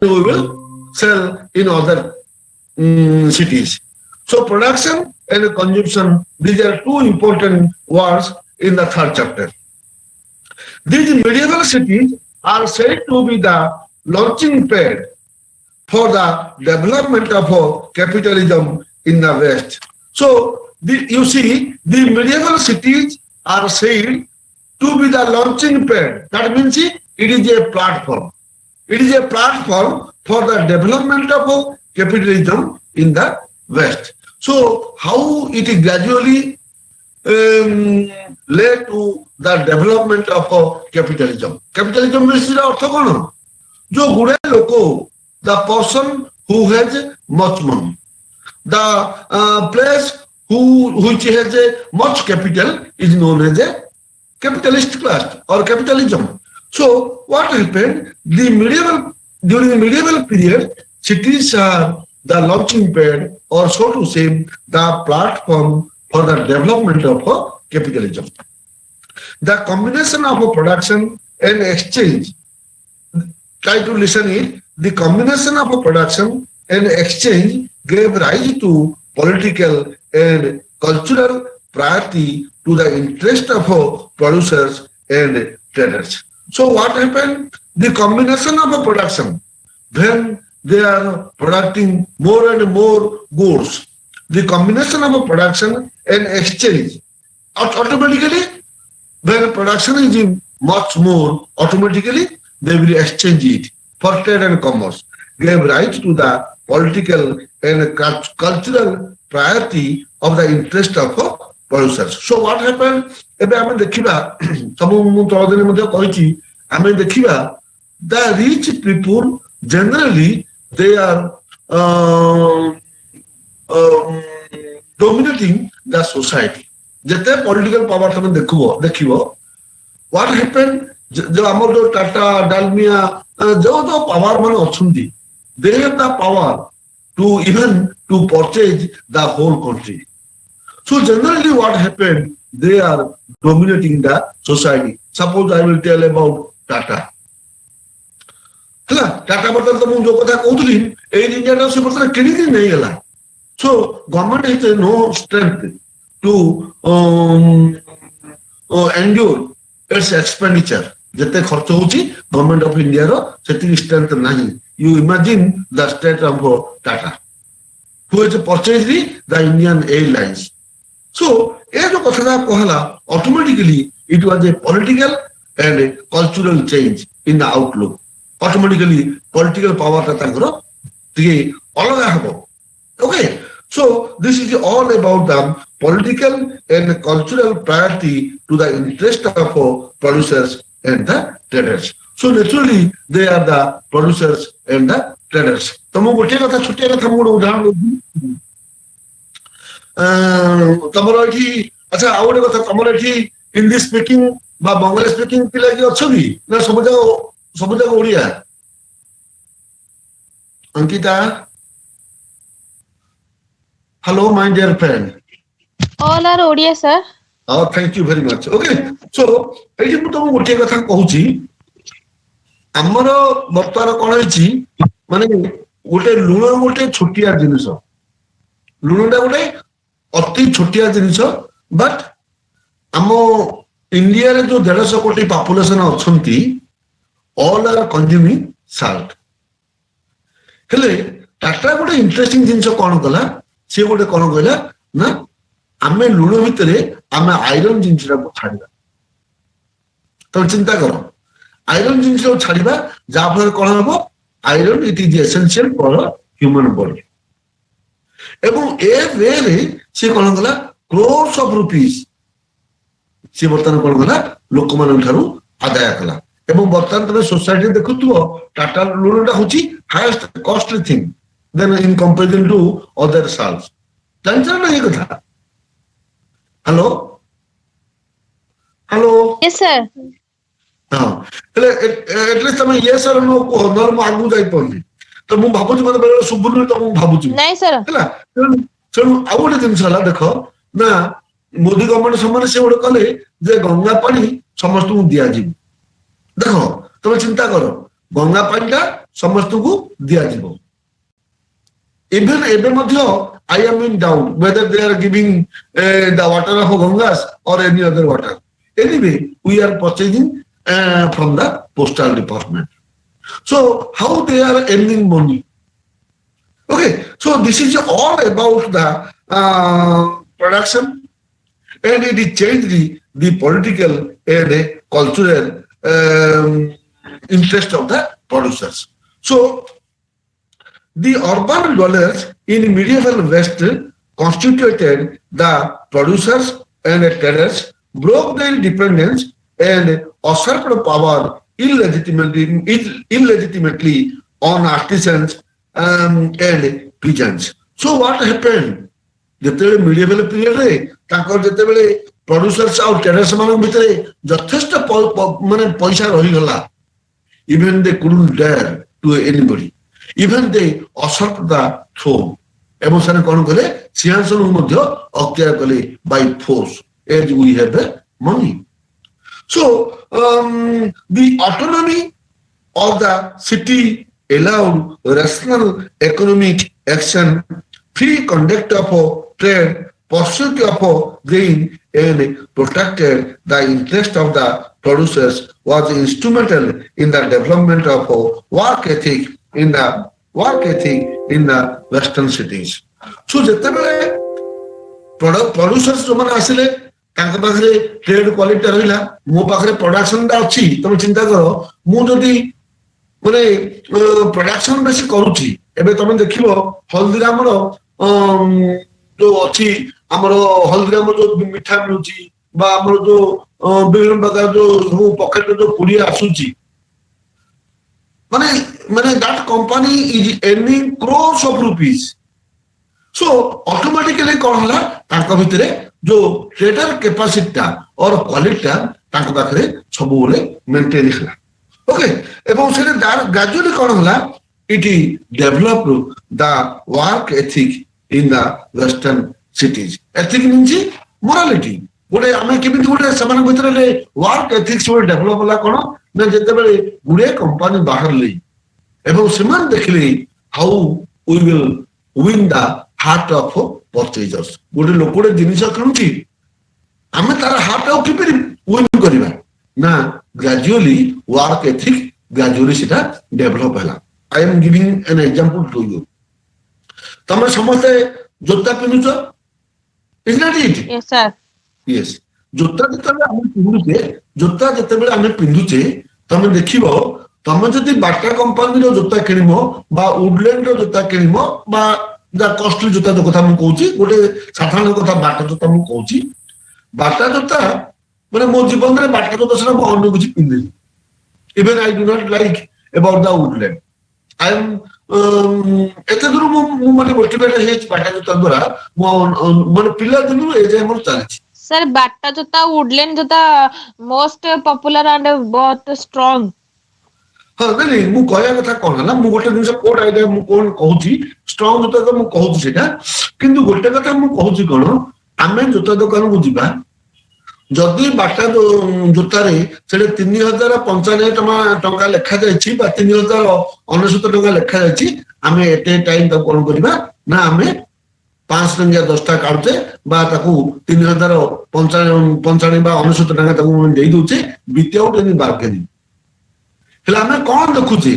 we will sell in other cities. So production and consumption, these are two important words in the third chapter. These medieval cities are said to be the launching pad for the development of capitalism in the West. So you see, the medieval cities are said to be the launching pad. That means it is a platform. It is a platform for the development of capitalism in the West. So how it is gradually led to the development of capitalism. Capitalism means the अर्थ कौन? जो गुड़े लोग, the person who has much money, the place which has a much capital is known as a capitalist class or capitalism. So what happened? During the medieval period, cities are the launching pad, or so to say, the platform for the development of capitalism. The combination of production and exchange. Try to listen it. The combination of production and exchange gave rise to political and cultural priority to the interest of producers and traders. So what happened? The combination of production, when they are producing more and more goods, the combination of production and exchange, automatically, when production is much more, automatically they will exchange it for trade and commerce, gave rise to the political and cultural priority of the interest of producers. So what happened? ଏବେ ଆମେ ଦେଖିବା ସବୁ ମୁଁ ତଳଦିନେ ମଧ୍ୟ କହିଛି ଆମେ ଦେଖିବା the rich people generally they are dominating the society. ଯେତେ political power ତମେ ଦେଖିବ what happened जो ଆମର जो टाटा डालमिया जो पावर ମାନେ ଅଛନ୍ତି they have the power to even to purchase the whole country. So generally what happened, they are dominating the society. Suppose I will tell about Tata. ହେଲା Tata ବର୍ତ୍ତମାନ ତ ମୁଁ ଯୋଉ କଥା କହୁଥିଲି ଏଇ ଜିନିଷଟା ସେ ବର୍ତ୍ତମାନ କିଣିକି ନେଇଗଲା. So government has no strength to endure its expenditure. ଯେତେ ଖର୍ଚ୍ଚ ହଉଛି ଗଭର୍ଣ୍ଣମେଣ୍ଟ ଅଫ ଇଣ୍ଡିଆର ସେତିକି ଷ୍ଟ୍ରେନ୍ଥ ନାହିଁ. You imagine the state of Tata, who has purchased the Indian Airlines. So, ये जो कथा कहला, automatically it was a political and a cultural change in the outlook. Automatically, political power ता तांकर ଟିକେ ଅଲଗା ହବ. Okay, so this is all about the political and cultural priority to the interest of producers and the traders. So naturally, they are the producers and the traders. ତମକୁ ଗୋଟିଏ କଥା ଛୋଟିଆ କଥା ମୁଁ ଗୋଟେ ଉଦାହରଣ ଦେଉଛି. ତମର ଏଠି ଆଚ୍ଛା ଆଉ ଗୋଟେ କଥା ତମର ଏଠି ହିନ୍ଦୀ ସ୍ପିକିଂ ବା ବଙ୍ଗାଳୀ ସ୍ପିକିଂ ପିଲା କି ଅଛନ୍ତି ନା ସବୁ ଯାକ Odia? Ankita, hello my dear friend. All are Odia, sir. Oh, thank you very much. Okay, so ଏଇଠି ମୁଁ ତମକୁ ଗୋଟିଏ କଥା କହୁଛି. ଆମର ବର୍ତ୍ତମାନ କଣ ହେଇଛି ମାନେ ଗୋଟେ ଲୁଣ ଗୋଟେ ଛୋଟିଆ ଜିନିଷ, ଲୁଣଟା ଗୋଟେ ଅତି ଛୋଟିଆ ଜିନିଷ, ବଟ୍ ଆମ ଇଣ୍ଡିଆରେ ଯୋଉ 150 କୋଟି ପପୁଲେସନ ଅଛନ୍ତି ଅଲ୍ ଆର୍ କନଜ୍ୟୁମିଂ ସାଲ୍ଟ. ହେଲେ ଟାଟା ଗୋଟେ ଇଣ୍ଟରେଷ୍ଟିଂ ଜିନିଷ କଣ କଲା, ସେ ଗୋଟେ କଣ କହିଲା ନା ଆମେ ଲୁଣ ଭିତରେ ଆମେ ଆଇରନ୍ ଜିନିଷଟାକୁ ଛାଡିବା. ତମେ ଚିନ୍ତା କର ଆଇରନ୍ ଜିନିଷକୁ ଛାଡିବା ଯାହାଫଳରେ କଣ ହବ, iron it is essential for human body. ଏବଂ ଏ ୱେରେ ସେ କଣ କଲା କ୍ରୋର୍ସ ଅଫ ରୁପିଜ ସେ ବର୍ତ୍ତମାନ କଣ କଲା ଲୋକମାନଙ୍କ ଠାରୁ ଆଦାୟ କଲା. ଏବଂ ବର୍ତ୍ତମାନ ତମେ ସୋସାଇଟିରେ ଦେଖୁଥିବ ଟାଟା ଲୁଣଟା ହଉଛି highest costly thing than in comparison to other salts. ଜାଣିଛ ନା ଏ କଥା? Hello hello. Yes, sir. ହଁ ହେଲେ ଏଟଲିଷ୍ଟ ତମେ ୟେସ୍ ଅର୍ ନୋ କୁହ, ନହେଲେ ମୁଁ ଆଗକୁ ଯାଇପାରୁନି. ତ ମୁଁ ଭାବୁଛି ମତେ ବେଳେବେଳେ ଶୁଭୁନି ତ ମୁଁ ଭାବୁଛି ନାଇଁ sir. ହେଲା. ତେଣୁ ଆଉ ଗୋଟେ ଜିନିଷ ହେଲା ଦେଖ ନା ମୋଦି ଗଭର୍ଣ୍ଣମେଣ୍ଟ ସମୟରେ ସେ ଗୋଟେ କଲେ ଯେ ଗଙ୍ଗା ପାଣି ସମସ୍ତଙ୍କୁ ଦିଆଯିବ. ଦେଖ ତମେ ଚିନ୍ତା କର ଗଙ୍ଗା ପାଣିଟା ସମସ୍ତଙ୍କୁ ଦିଆଯିବ। Even ଏବେ ମଧ୍ୟ I am in doubt whether they are giving the water of Gangas or any other water. Anyway, we are purchasing from the postal department. So how they are earning money? Okay, so this is all about the production, and it is changed the political and cultural interest of the producers. So the urban dwellers in medieval West constituted the producers and traders, broke their dependence and usurped power illegitimately on artisans and peasants. So what happened? ଯେତେବେଳେ ମିଡିଏଭାଲ ପିରିୟଡରେ ତାଙ୍କର ଯେତେବେଳେ producers ଆଉ traders ମାନଙ୍କ ଭିତରେ ଯଥେଷ୍ଟ ମାନେ ପଇସା ରହିଗଲା, even they couldn't dare to anybody, even they usurped the throne, ଏବଂ ସେମାନେ କଣ କଲେ, ସିଂହାସନକୁ ମଧ୍ୟ ଅକ୍ତିଆର କଲେ by force as we have the money. So the autonomy of the city allowed rational economic action, free conduct of trade, pursuit of gain, and protected the interest of the producers, was instrumental in the development of work ethic in the western cities. So ଯେତେବେଳେ producers ଯୋଉମାନେ ଆସିଲେ, ତାଙ୍କ ପାଖରେ trade quality ରହିଲା, ମୋ ପାଖରେ ପ୍ରଡକ୍ସନଟା ଅଛି, ତମେ ଚିନ୍ତା କର, ମୁଁ ଯଦି ମାନେ ପ୍ରଡକ୍ସନ ବେଶୀ କରୁଛି, ଏବେ ତମେ ଦେଖିବ ହଳଦୀରାମର ଯୋଉ ଅଛି, ଆମର ହଳଦୀରାମର ଯୋଉ ମିଠା ମିଳୁଛି ବା ଆମର ଯୋଉ ବିଭିନ୍ନ ପ୍ରକାର ଯୋଉ ସବୁ ପକେଟରେ ଯୋଉ ପୁଡି ଆସୁଛି, ମାନେ that company is earning crores of rupees. So automatically କଣ ହେଲା, ତାଙ୍କ ଭିତରେ ଯୋଉ ଟ୍ରେଡର କ୍ୟାପାସିଟିଟା ଅର କ୍ୱାଲିଟିଟା ତାଙ୍କ ପାଖରେ ସବୁବେଳେ ମେଣ୍ଟେନ ହେଲା। ଓକେ, ଏବଂ ସେଟା ଗ୍ରାଜୁଆଲି କଣ ହେଲା, it developed the work ethic in the western cities. Ethic means morality. ଗୋଟେ ଆମେ କେମିତି ଗୋଟେ ସେମାନଙ୍କ ଭିତରେ ୱାର୍କ ଏଥିକ୍ସ ଗୋଟେ ଡେଭଲପ ହେଲା କଣ ନା, ଯେତେବେଳେ ଗୁଡେ କମ୍ପାନୀ ବାହାରିଲେ ଏବଂ ସେମାନେ ଦେଖିଲେ how we will win the heart of purchasers. ଗୋଟେ ଲୋକ ଗୋଟେ ଜିନିଷ କିଣୁଛି, ଆମେ ତାର ହାର୍ଟ ଆଉ କିପରି ୱିନ୍ କରିବା ନା, ଗ୍ରାଜୁଆଲି ୱାର୍କ ଏଥିକ ଗ୍ରାଜୁଆଲି ସେଟା ଡେଭଲପ ହେଲା। I am giving an example to you. ତମେ ସମସ୍ତେ ଜୋତା ପିନ୍ଧୁଛ, is not it? Yes, sir. Yes. ଜୋତା ଯେତେବେଳେ ଆମେ ପିନ୍ଧୁଛେ, ତମେ ଦେଖିବ, ତମେ ଯଦି ବାଟା କମ୍ପାନୀର ଜୋତା କିଣିବ ବା ଉଡଲ୍ୟାଣ୍ଡର ଜୋତା କିଣିବ ବା କଷ୍ଟଲି ଜୋତା କଥା ମୁଁ କହୁଛି, ଗୋଟେ ସାଧାରଣ କଥା ବାଟା ଜୋତା ମୁଁ କହୁଛି, ବାଟା ଜୋତା ମାନେ ମୋ ଜୀବନରେ ବାଟା ଜୋତା ସେଟା ମୁଁ ଅନ୍ୟ କିଛି ପିନ୍ଧିନି। Even I do not like about the Woodland. I am ଏତେ ଦୂର ମୁଁ ମାନେ ମୋଟିଭେଟ ହେଇଛି ବାଟା ଜୋତା ଦ୍ୱାରା, ମୁଁ ମାନେ ପିଲାଦିନରୁ ଏ ଯାଏ ମୋର ଚାଲିଛି। Sir, Bata jota, woodland jota, most popular and both strong. ହଁ, ନାଇଁ ମୁଁ କହିବା କଥା କଣ ହେଲା, ମୁଁ ଗୋଟେ ଜିନିଷ କୋଟ ଆଇଡିଆ ମୁଁ କଣ କହୁଛି, ଷ୍ଟ୍ରଙ୍ଗ ଜୋତା ତ ମୁଁ କହୁଛି ସେଇଟା, କିନ୍ତୁ ଗୋଟେ କଥା ମୁଁ କହୁଛି କଣ, ଆମେ ଜୋତା ଦୋକାନକୁ ଯିବା, ଯଦି ବାଟା ଜୋତାରେ ସେଠି 3095 ଟଙ୍କା ଲେଖାଯାଇଛି ବା 3099 ଟଙ୍କା ଲେଖାଯାଇଛି, ଆମେ ଏଟେ ଟାଇମ ତାକୁ କଣ କରିବା ନା, ଆମେ 500 ଟଙ୍କିଆ 10ଟା କାଢୁଛେ ବା ତାକୁ 3095 ବା 99 ଟଙ୍କା ତାକୁ ଦେଇ ଦଉଛେ ୱିଥଆଉଟ୍ ଏନି ବାର୍ଗେନିଂ। ହେଲେ ଆମେ କଣ ଦେଖୁଛେ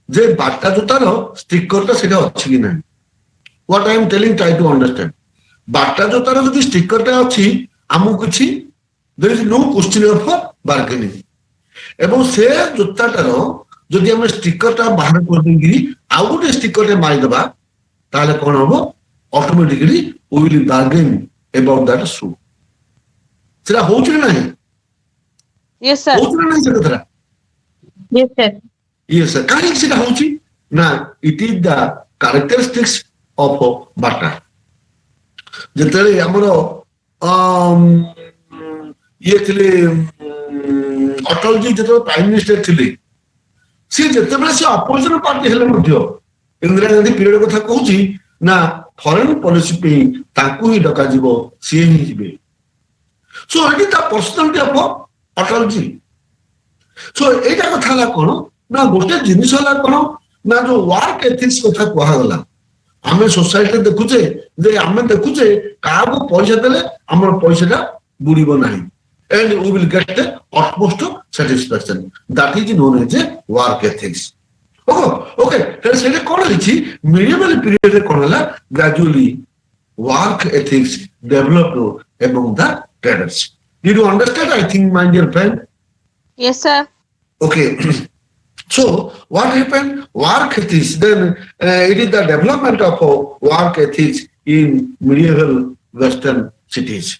ଯେ ବାଟା ଜୋତାର ଷ୍ଟିକରଟା ସେଟା ଅଛି କି ନାହିଁ। What I am telling, try to understand. Bata ଜୋତାର ଯଦି ଷ୍ଟିକରଟା ଅଛି, ଆମକୁ କିଛି there is no question of bargaining, ଏବଂ ସେ ଜୋତାଟାର ଯଦି ଆମେ ଷ୍ଟିକରଟା ବାହାର କରିଦେଇକି ଆଉ ଗୋଟେ ଷ୍ଟିକରଟେ ମାରିଦେବା, ତାହେଲେ କଣ ହବ, automatically we will bargain about that shoe. ସେଟା ହଉଛି ନା ନାହିଁ? Yes, sir. ହଉଛି ନା ନାହିଁ ସେ କଥାଟା? Yes, sir. Yes, sir. କାହିଁକି ସେଟା ହଉଛି ନା, it is the characteristics of Bata. ଯେତେବେଳେ ଆମର ଇଏ ଥିଲେ ଅଟଳଜୀ ଯେତେବେଳେ ପ୍ରାଇମ ମିନିଷ୍ଟର ଥିଲେ, ସିଏ ଯେତେବେଳେ ସେ ଅପୋଜିସନ ପାର୍ଟି ହେଲେ ମଧ୍ୟ, ଇନ୍ଦିରା ଗାନ୍ଧୀ ପିରିୟଡ କଥା କହୁଛି ନା, ଫରେନ ପଲିସି ପାଇଁ ତାଙ୍କୁ ହିଁ ଡକାଯିବ, ସିଏ ହିଁ ଯିବେ। ସୋ ଏଠି ତା ପର୍ସନାଲିଟି ଅଫ ଅଟଳଜୀ। ସୋ ଏଇଟା କଥା ହେଲା କଣ ନା ଗୋଟେ ଜିନିଷ ହେଲା କଣ ନା ଯୋଉ ୱାର୍କ ଏଥିକ୍ସ କଥା କୁହାଗଲା ଆମେ ସୋସାଇଟିରେ ଦେଖୁଛେ ଯେ ଆମେ ଦେଖୁଛେ କାହାକୁ ପଇସା ଦେଲେ ଆମର ପଇସାଟା ବୁଡିବ ନାହିଁ and we will get the utmost satisfaction that is known as a work ethics. Okay, ତାହେଲେ ସେଇଟା କଣ ହେଇଛି ମିଡିଏଭାଲ ପିରିୟଡରେ କଣ ହେଲା gradually work ethics developed among the traders. Did you understand? I think, my dear friend. Yes, sir. Okay. So what happened? Work ethics. Then it is the development of work ethics in medieval Western cities.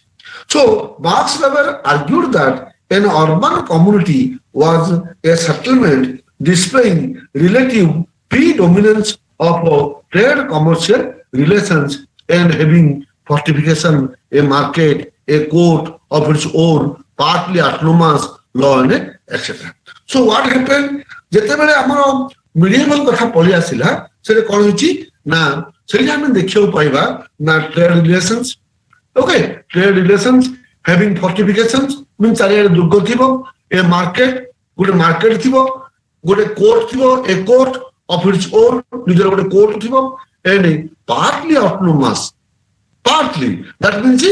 So Marx Weber argued that an urban community was a settlement displaying relative predominance of trade commercial relations and having fortification, a market, a court of its own, partly autonomous law and etc. So what happened? ଯେତେବେଳେ ଆମର ମିଡିଏଭାଲ କଥା ପଳେଇ ଆସିଲା ସେଟା କଣ ହେଇଛି ନା ସେଇଟା ଆମେ ଦେଖିବାକୁ ପାଇବା ନା trade relations okay trade relations having fortifications mean ଚାରିଆଡେ ଦୁର୍ଗ ଥିବ ଏ ଗୋଟେ ମାର୍କେଟ ଥିବ ଗୋଟେ କୋର୍ଟ ଥିବ a court of its own ନିଜର ଗୋଟେ କୋର୍ଟ ଥିବ and partly autonomous partly that means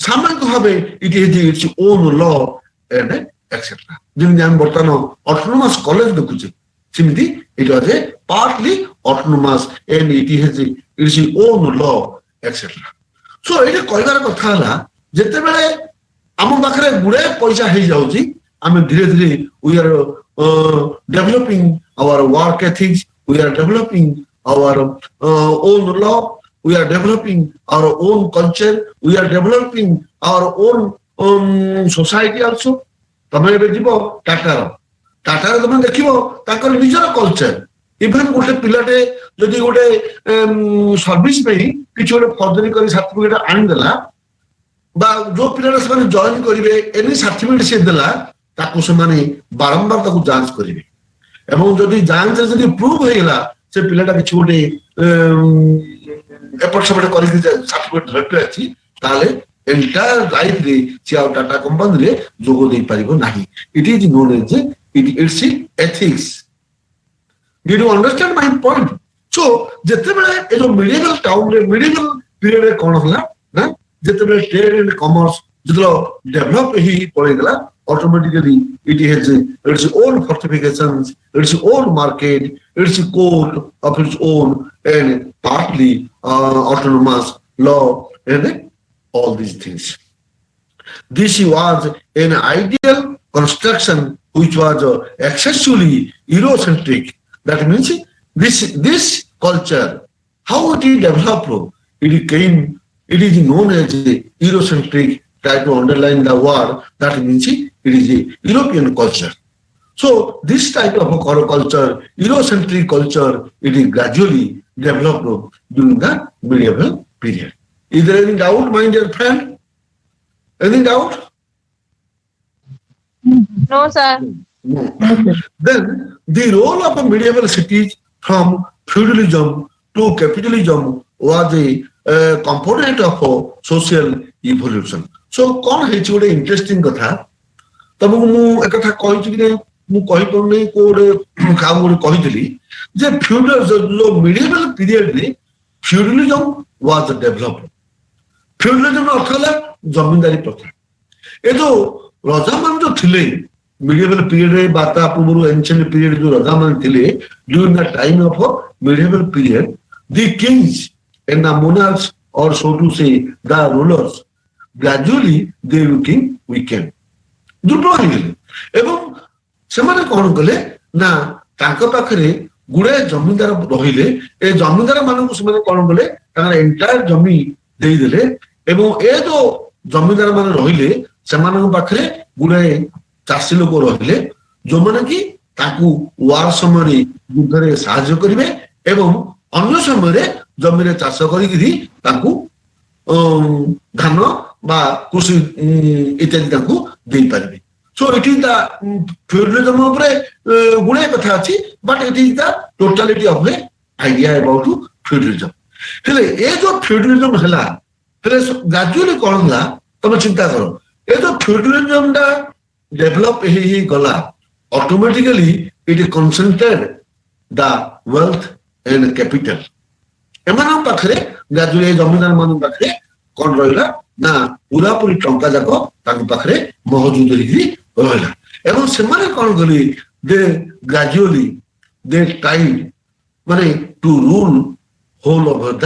ସାମୟିକ ଭାବେ it is its own law and etc. ଯେମିତି ଆମେ ବର୍ତ୍ତମାନ ଅଟୋନୋମସ୍ କଲେଜ ଦେଖୁଛେ ସେମିତି it was a partly autonomous and it has its own law etc. So ଏଇଟା କହିବାର କଥା ହେଲା ଯେତେବେଳେ ଆମ ପାଖରେ ଗୁଡାଏ ପଇସା ହେଇଯାଉଛି ଆମେ ଧୀରେ ଧୀରେ we are developing our work ethics, we are developing our own law, we are developing our own culture, we are developing our own society also. ତମେ ଏବେ ଯିବ ଟାଟାରେ ତମେ ଦେଖିବ ତାଙ୍କର ନିଜର କଲଚର ଇଭେନ ଗୋଟେ ପିଲାଟେ ଯଦି ଗୋଟେ ସର୍ଭିସ ପାଇଁ କିଛି ଗୋଟେ ଫର୍ଜରୀ କରି ସାର୍ଟିଫିକେଟ ଆଣିଦେଲା ବା ଯୋଉ ପିଲାଟା ସେମାନେ ଜଏନ କରିବେ ଏନି ସାର୍ଟିଫିକେଟ ସେ ଦେଲା ତାକୁ ସେମାନେ ବାରମ୍ବାର ତାକୁ ଯାଞ୍ଚ କରିବେ ଏବଂ ଯଦି ଯାଞ୍ଚରେ ଯଦି ପ୍ରୁଭ ହେଇଗଲା ସେ ପିଲାଟା କିଛି ଗୋଟେ ଏପଟ ସେପଟ କରିକି ସାର୍ଟିଫିକେଟ ଧରି ଅଛି ତାହେଲେ entire life ରେ ସେ ଆଉ ଟାଟା କମ୍ପାନୀରେ ଯୋଗ ଦେଇପାରିବ ନାହିଁ it is known as it's ethics. Did you understand my point? So ଯେତେବେଳେ ଏ ଯୋଉ ମିଡିଏଭାଲ ଟାଉନରେ ମିଡିଏଭାଲ ପିରିୟଡରେ କଣ ହେଲା ନା ଯେତେବେଳେ ଟ୍ରେଡ ଆଣ୍ଡ କମର୍ସ ଯେତେବେଳେ ଡେଭଲପ ହେଇ ପଳେଇଗଲା automatically it has its own fortifications, its own market, its court of its own and partly autonomous law and all these things. This was an ideal construction which was excessively Eurocentric. That means this culture, how it is developed, it is known as Eurocentric. Try to underline the word. That means it is a European culture. So this type of culture, Eurocentric culture, it is gradually developed during the medieval period. Is there any doubt, my dear friend? Any doubt? No, sir. No. Then the role of a medieval cities from feudalism to capitalism was a component of social evolution. So କଣ ହେଇଛି ଗୋଟେ interesting କଥା ତମକୁ ମୁଁ ଏକଥା କହିଛି କି ନାହିଁ ମୁଁ କହିପାରୁନି କୋଉଟେ କାମ ଗୋଟେ କହିଥିଲି ଯେ ଯୋଉ ମିଡିଏଭାଲ ପିରିୟଡରେ feudalism was developed. feudalism ଅର୍ଥ ହେଲା ଜମିଦାରୀ ପ୍ରଥା ଏ ଯୋଉ ରଜାମାନେ ଯୋଉ ଥିଲେ medieval period ବା ତା ପୂର୍ବରୁ ancient period ଯୋଉ ରଜାମାନେ ଥିଲେ during the time of medieval period the kings and the monarchs or so to say the rulers gradually they became weakened ଦୁର୍ବଳ ହେଇଗଲେ ଏବଂ ସେମାନେ କଣ କଲେ ନା ତାଙ୍କ ପାଖରେ ଗୁଡାଏ ଜମିଦାର ରହିଲେ ଏ ଜମିଦାର ମାନଙ୍କୁ ସେମାନେ କଣ କଲେ ତାଙ୍କର ଏଣ୍ଟାୟାର ଜମି ଦେଇଦେଲେ ଏବଂ ଏ ଯୋଉ ଜମିଦାର ମାନେ ରହିଲେ ସେମାନଙ୍କ ପାଖରେ ଗୁଡାଏ ଚାଷୀ ଲୋକ ରହିଲେ ଯୋଉମାନେ କି ତାଙ୍କୁ ୱାର ସମୟରେ ଯୁଦ୍ଧରେ ସାହାଯ୍ୟ କରିବେ ଏବଂ ଅନ୍ୟ ସମୟରେ ଜମିରେ ଚାଷ କରିକିରି ତାଙ୍କୁ ଧାନ ବା କୃଷି ଇତ୍ୟାଦି ତାଙ୍କୁ ଦେଇପାରିବେ So it is the feudalism ଉପରେ ଗୁଡାଏ କଥା ଅଛି but it is the totality of the idea about feudalism. ହେଲେ ଏ ଯୋଉ feudalism ହେଲା ହେଲେ gradually କଣ ହେଲା ତମେ ଚିନ୍ତା କର ଏ ଯୋଉ feudalism ଟା ଡେଭଲପ ହେଇ ଗଲା automatically it concentrated the wealth and capital. ଏମାନଙ୍କ ପାଖରେ ଗ୍ରାଜୁଆଲି ଜମିଦାର ମାନଙ୍କ ପାଖରେ କଣ ରହିଲା ନା ପୁରାପୁରି ଟଙ୍କା ଯାକ ତାଙ୍କ ପାଖରେ ମହଜୁଦ ହେଇକି ରହିଲା ଏବଂ ସେମାନେ କଣ କଲେ ଦେ ଗ୍ରାଜୁଆଲି ଦେ ଟ୍ରାଇଡ୍ ମାନେ to rule whole over the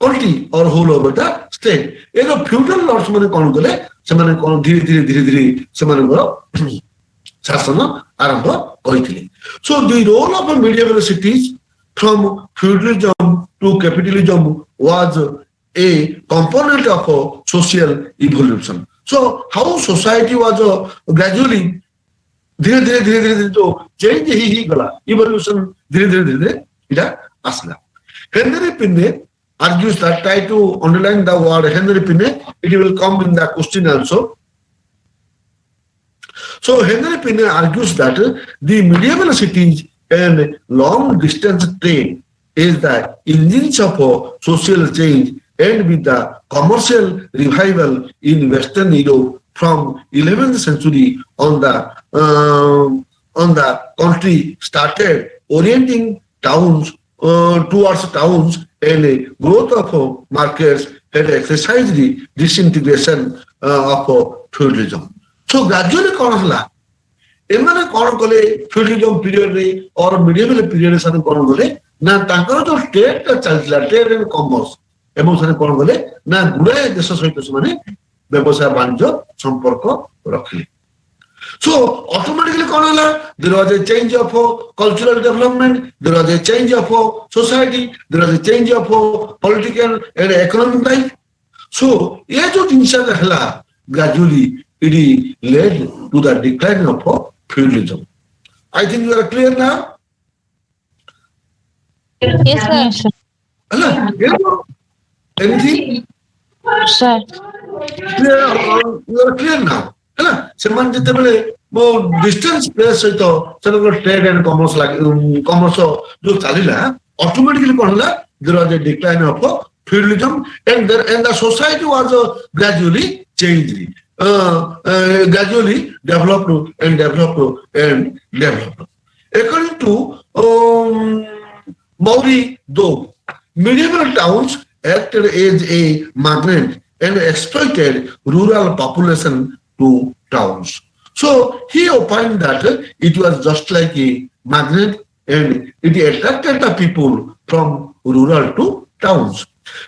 country or whole over the state. ଏ ଯୋଉ feudal lords ମାନେ କଣ କଲେ ସେମାନେ କଣ ଧୀରେ ଧୀରେ ସେମାନଙ୍କର ଶାସନ ଆରମ୍ଭ କରିଥିଲେ. So the role of medieval cities from feudalism to capitalism was a component of social evolution. So how society was gradually धीरे धीरे जो चेंज ही गला इवोल्यूशन धीरे इटा आसला. हेनरी पिने argues that, try to underline the word Henry Pinne, it will come in the question also. So Henry Pinne argues that the medieval cities and long distance trade is the engines of social change, and with the commercial revival in Western Europe from 11th century on the country started orienting towns towards towns, and growth of markets had exercised the disintegration of feudalism. So gradually कौन हला एमाने कौन कोले feudalism period रे और medieval period रे साने कौन कोले ना तांकर जो trade का चलला trade and commerce एमो साने कौन कोले ना गुड़े देश सहित समाने व्यवसाय वाणिज्य संपर्क रखले. So automatically कौन हला there was a change of cultural development, there was a change of society, there was a change of political and economic life. So ये जो जिनिस हला gradually it led to the decline of feudalism. I think you are clear now. Yes, sir. हला ये तो anything Sir. clear you are clear now. ହେଲା ସେମାନେ ଯେତେବେଳେ ମୋ ଡିଷ୍ଟାନ୍ସ ପ୍ଲେସ୍ ସହିତ ସେମାନଙ୍କର ଟ୍ରେଡ୍ ଆଣ୍ଡ କମର୍ସ ଯୋଉ ଚାଲିଲା ଅଟୋମେଟିକାଲି କଣ ହେଲା there was a decline of feudalism and the society was gradually changed, gradually developed. According to Mauri though medieval towns acted as a magnet and exploited rural population to towns. So he opined that it was just like a magnet and it attracted the people from rural to towns.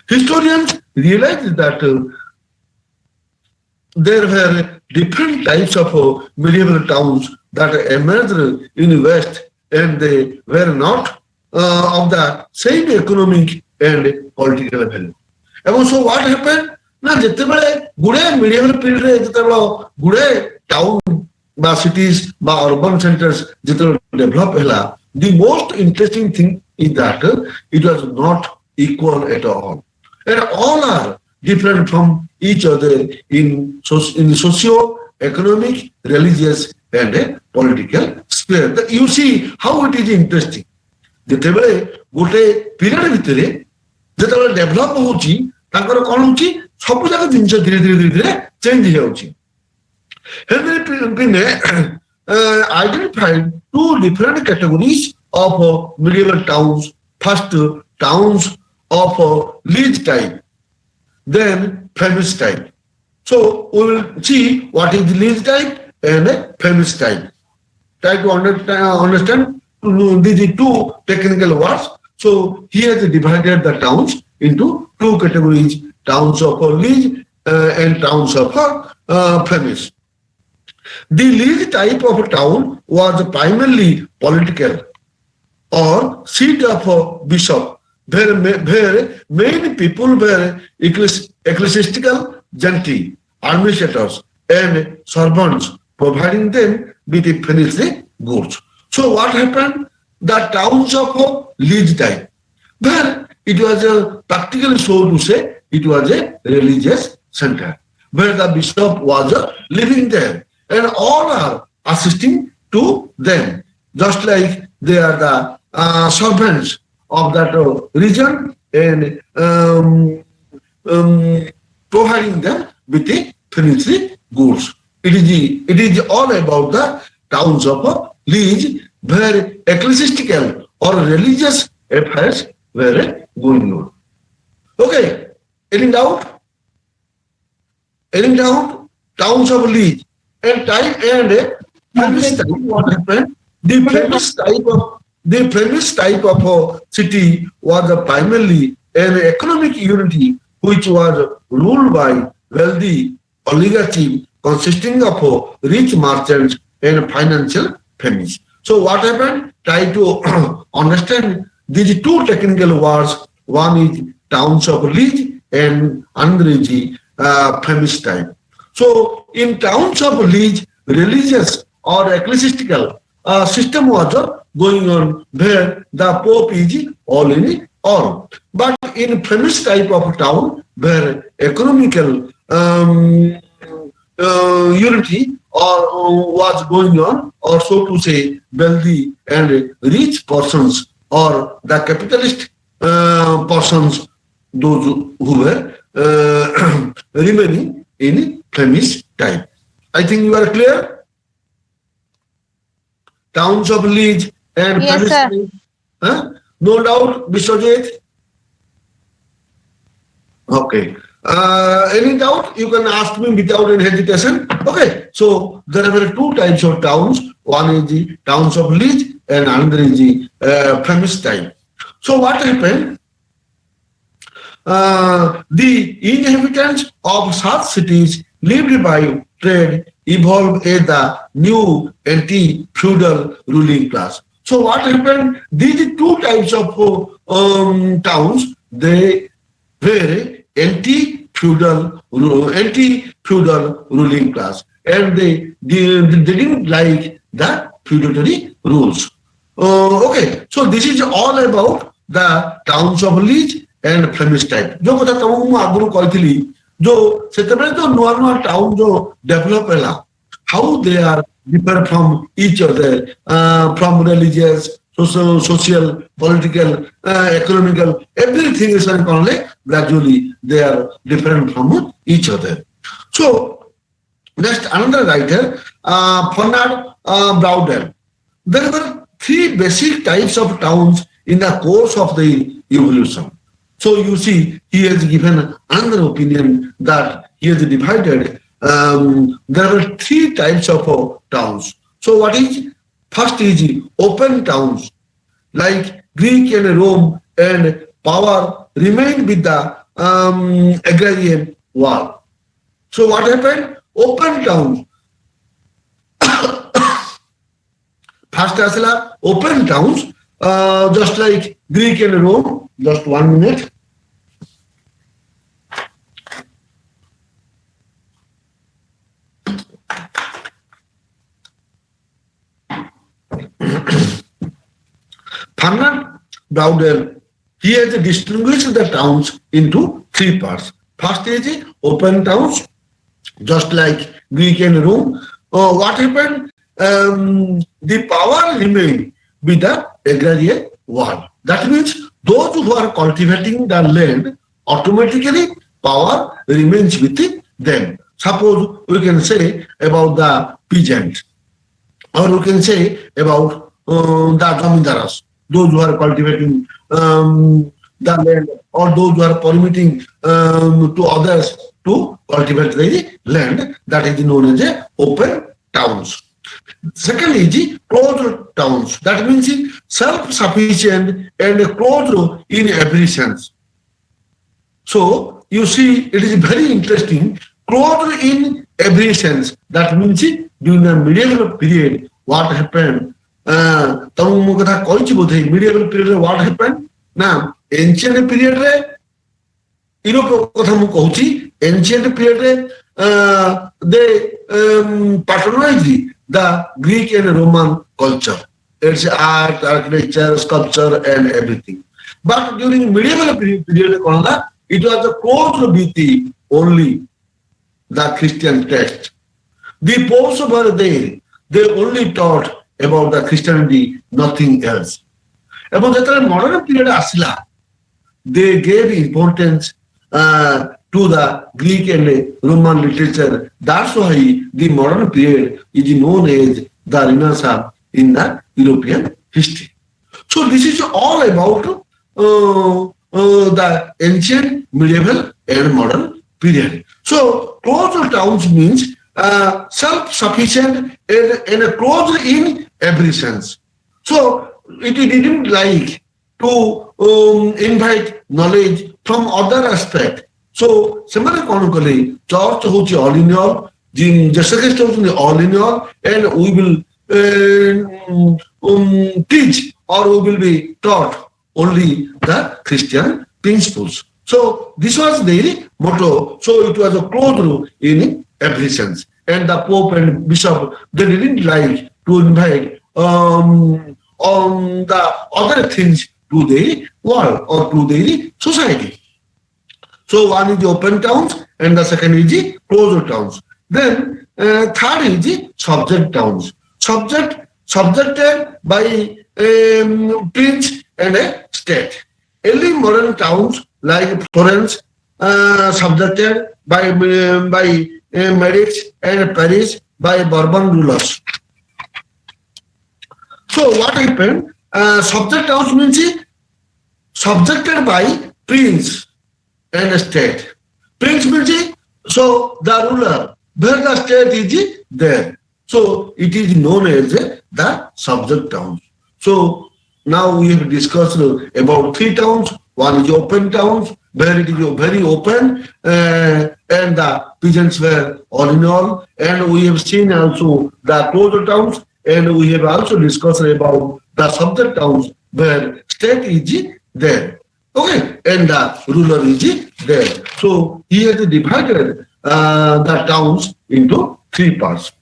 Historians realized that there were different types of medieval towns that emerged in the West, and they were not of the same economic and political value. And so what happened? ना ଯେତେବେଳେ ଗୁଡେ medieval period ରେ ଯେତେବେଳେ ଗୁଡେ town ବା cities ବା urban centers ଯେତେବେଳେ develop ହେଲା, the most interesting thing is that it was not equal at all, and all are different from each other in socio-economic, religious, and political sphere. You see how it is interesting. ଯେତେବେଳେ ଗୋଟେ period ଭିତରେ ଯେତେବେଳେ develop ହଉଛି ତାଙ୍କର କଣ ହଉଛି ସବୁ ଯାକ ଜିନିଷ ଧୀରେ ଧୀରେ ଚେଞ୍ଜ ହେଇଯାଉଛି. Henry Pinne identified two different categories of medieval towns. First, towns of liege type, then famous type. So we will see what is the liege type and famous type. Try to understand these two technical words. So he has divided the towns into two categories: towns of liege and towns of famous. The liege type of town was primarily political or seat of bishop, where many people were ecclesiastical gentry, administrators, and servants, providing them with financial goods. So what happened? The towns of liege type, where it was practically so to say it was a religious center, where the bishop was living there and all are assisting to them, just like they are the servants of that region and providing them with the financial goods. It is all about the towns of liege where ecclesiastical or religious affairs were going on. Okay, any doubt? Any doubt? Towns of liege and time and premise type. What happened? The premise type of a city was primarily an economic unity which was ruled by wealthy oligarchy consisting of rich merchants and financial families. So what happened? Try to understand these two technical words. One is towns of liege and another is premise type. So in towns of liege, religious or ecclesiastical system was going on where the Pope is all in all. But in premise type of town where economical unity or was going on, or so to say, wealthy and rich persons or the capitalist persons, those who were remaining in premise type. I think you are clear. Towns of liege and Yes, premise sir. type. Huh? No doubt, Biswajit. Okay. Any doubt? You can ask me without any hesitation. Okay. So there are two types of towns. One is the towns of liege and another is the premise type. So what happened? The inhabitants of such cities lived by trade evolved as the new anti-feudal ruling class. So what happened? These two types of towns, they were anti-feudal ruling class, and they didn't like the feudatory rules. Okay, so this is all about the towns of liege and premise type. जो कथा तुमको मु आगुरु कहथिली जो सेतबे तो नुआ नुआ town जो develop हैला, how they are different from each other, from religious, social, political, economical, everything is only gradually they are different from each other. So next another writer, Fernand Braudel. There were three basic types of towns in the course of the evolution. So you see, he has given another opinion that he has divided. There are three types of towns. So what is? First is open towns, like Greek and Rome, and power remained with the agrarian world. So what happened? Open towns. First asla open towns, just like Greek and Rome. Just 1 minute. Fernand Braudel, he has distinguished the towns into three parts. First is open towns, just like Greek and Rome. What happened? The power remained with the agrarian world. That means those who are cultivating the land, automatically power remains with them. Suppose we can say about the peasant, or we can say about the zamindaras, those who are cultivating the land, or those who are permitting to others to cultivate the land, that is known as open towns. Second is closed towns. That means self-sufficient and closed in every sense. So you see, it is very interesting. Closed in every sense. That means during the medieval period, what happened? Medieval period, what happened? Now, ancient period, ancient period, they patronized the Greek and Roman culture. It's art, architecture, sculpture, and everything. But during medieval period, it was closed with only the Christian text. The popes were there. They only taught about the Christianity, nothing else. About the modern period, they gave importance to the Greek and Roman literature. That's why the modern period is known as the Renaissance in the European history. So this is all about the ancient, medieval, and modern period. So closed towns means self-sufficient and closed in every sense. So it didn't like to invite knowledge from other aspect. So ସେମାନେ କଣ କଲେ church ହଉଛି all in all, Jesus Christ ହଉଛନ୍ତି all in all, and we will teach or we will be taught only the Christian principles. So this was their motto. So it was a closed in every sense. And the Pope and Bishop, they didn't like to invite on the other things to the world or to the society. So one is the open towns and the second is the closed towns. Then third is the subject towns. Subjected by prince and a state. Early modern towns like Florence subjected by Medici and Paris by Bourbon rulers. So what happened? Subject towns means subjected by prince and state. Prince means so the ruler, where the state is there. So it is known as the subject towns. So now we have discussed about three towns. One is open towns, where it is very open and the peasants were all in all. And we have seen also the closed towns, and we have also discussed about the subject towns where state is there. Okay, and the ruler is there. So he has divided the towns into three parts.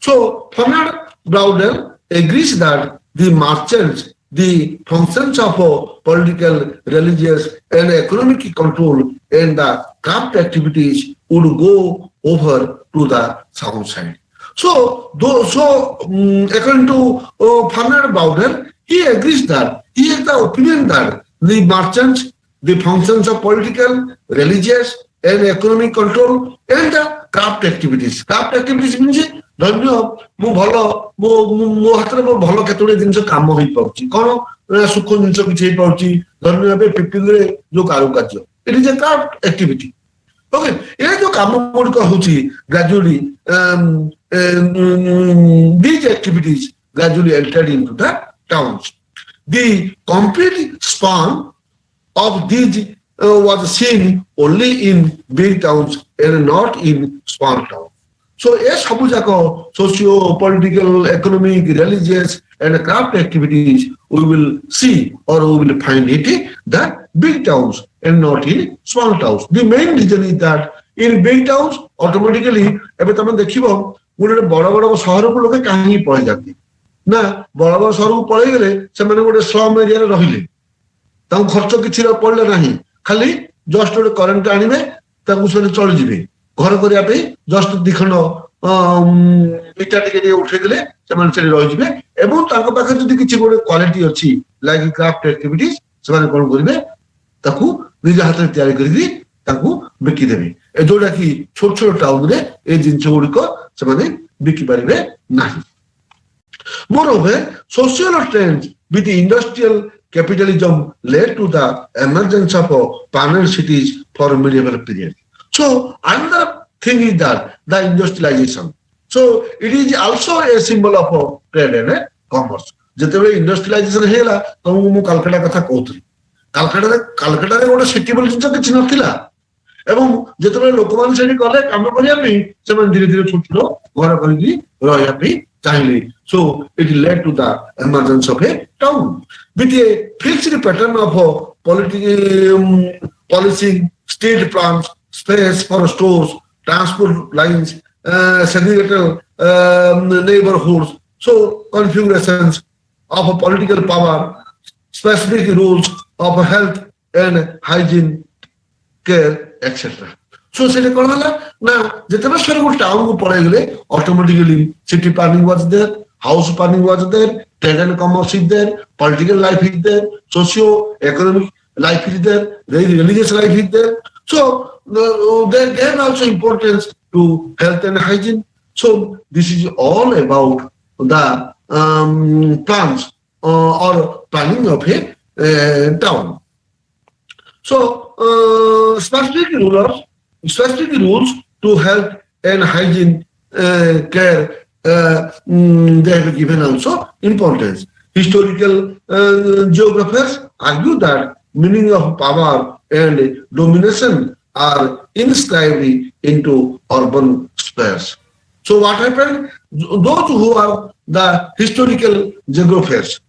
So Fernand Braudel agrees that the merchants, the functions of political, religious, and economic control and the craft activities would go over to the south side. So according to Fernand Braudel, he agrees that he has the opinion that the merchants, the functions of political, religious, and economic control, and the craft activities. Craft activities means ଧନ୍ୟ ମୁଁ ଭଲ ମୋ ହାତରେ ମୋର ଭଲ କେତୋଟି ଜିନିଷ କାମ ହେଇପାରୁଛି, କଣ ସୁଖ ଜିନିଷ କିଛି ହେଇପାରୁଛି, ଧନ୍ୟ ଏବେ ପିପିଲିରେ ଯୋଉ କାରୁକାର୍ଯ୍ୟ, it is a craft activity. Okay, ଏ ଯୋଉ କାମ ଗୁଡ଼ିକ ହଉଛି gradually these activities gradually entered into the towns. The complete span of these was seen only in big towns and not in small towns. So a ସବୁ ଯାକ socio political, economic, religious and craft activities we will see or we will find it in the big towns and not in small towns. The main reason is that in big towns automatically ଏବେ ତମେ ଦେଖିବ ଗୋଟେ ବଡ଼ ବଡ଼ ସହରକୁ ଲୋକେ କାହିଁକି ପଳେଇ ଯାନ୍ତି ନା, ବଡ଼ ବଡ଼ ସହରକୁ ପଳେଇ ଗଲେ ସେମାନେ ଗୋଟେ ସ୍ଲମ୍ ଏରିଆରେ ରହିଲେ, ତାଙ୍କୁ ଖର୍ଚ୍ଚ କିଛି ପଡ଼ିଲେ ନାହିଁ, ଖାଲି ଜଷ୍ଟ ଗୋଟେ କରେଣ୍ଟ ଆଣିବେ, ତାଙ୍କୁ ସେମାନେ ଚଳିଯିବେ, ଘର କରିବା ପାଇଁ ଜଷ୍ଟ ଦି ଖଣ୍ଡ ଇଟା ଟିକେ ଉଠେଇଦେଲେ ସେମାନେ ସେଠି ରହିଯିବେ, ଏବଂ ତାଙ୍କ ପାଖରେ ଯଦି କିଛି ଗୋଟେ କ୍ୱାଲିଟି ଅଛି ଲାଇକ୍ କ୍ରାଫ୍ଟ ଆକ୍ଟିଭିଟିଜ, ସେମାନେ କଣ କରିବେ, ତାକୁ ନିଜ ହାତରେ ତିଆରି କରିକି ତାଙ୍କୁ ବିକିଦେବେ, ଯୋଉଟା କି ଛୋଟ ଛୋଟ ଟାଉନରେ ଏ ଜିନିଷ ଗୁଡ଼ିକ ସେମାନେ ବିକି ପାରିବେ ନାହିଁ। Moreover, social trends with industrial capitalism led to the emergence of panel cities for medieval period. So another thing is that the industrialization. So it is also a symbol of trade and commerce. ଯେତେବେଳେ ଇଣ୍ଡଷ୍ଟ୍ରିଆଲାଇଜେସନ ହେଇଗଲା, ତମକୁ ମୁଁ କାଲକାଟା କଥା କହୁଥିଲି, କାଲକାଟାରେ ଗୋଟେ city ବୋଲି ଜିନିଷ କିଛି ନଥିଲା, ଏବଂ ଯେତେବେଳେ ଲୋକମାନେ ସେଠି ଗଲେ କାମ କରିବା ପାଇଁ, ସେମାନେ ଧୀରେ ଧୀରେ ଛୋଟ ଛୋଟ ଘର କରିକି ରହିବା ପାଇଁ ଚାହିଁଲେ। So it led to the emergence of a town with a fixed pattern of policing, street plans, space for stores, transport lines, segregated neighborhoods, so configurations of political power, specific rules of health and hygiene care, etc. So ସେଠି କଣ ହେଲା ନା, ଯେତେବେଳେ ସେ ଗୋଟେ ଟାଉନକୁ ପଳେଇ ଗଲେ automatically city planning was there, house planning was there, trade and commerce is there, political life is there, socio-economic life is there, religious life is there. So they gave also importance to health and hygiene. So this is all about the plans or planning of a town. So specific rules to health and hygiene care they have given also importance. Historical geographers argue that meaning of power and domination are inscribed into urban space. So what happened? Those who are the historical geographers,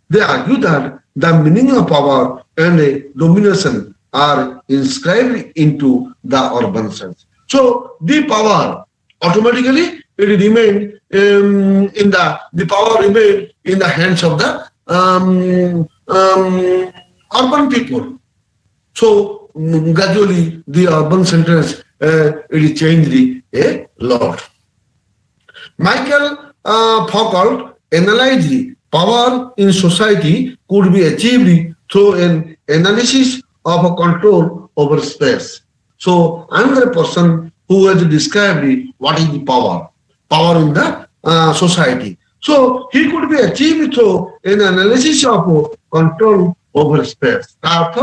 they argue that the meaning of power and domination are inscribed into the urban sense. So the power automatically it remained the power remained in the hands of the urban people. So gradually the urban centers it changed a lot. Michael Foucault analyzed power in society could be achieved through an analysis of a control over space. So another person who has described what is the power in the society. So he could be achieved through an analysis of control over space. अर्थ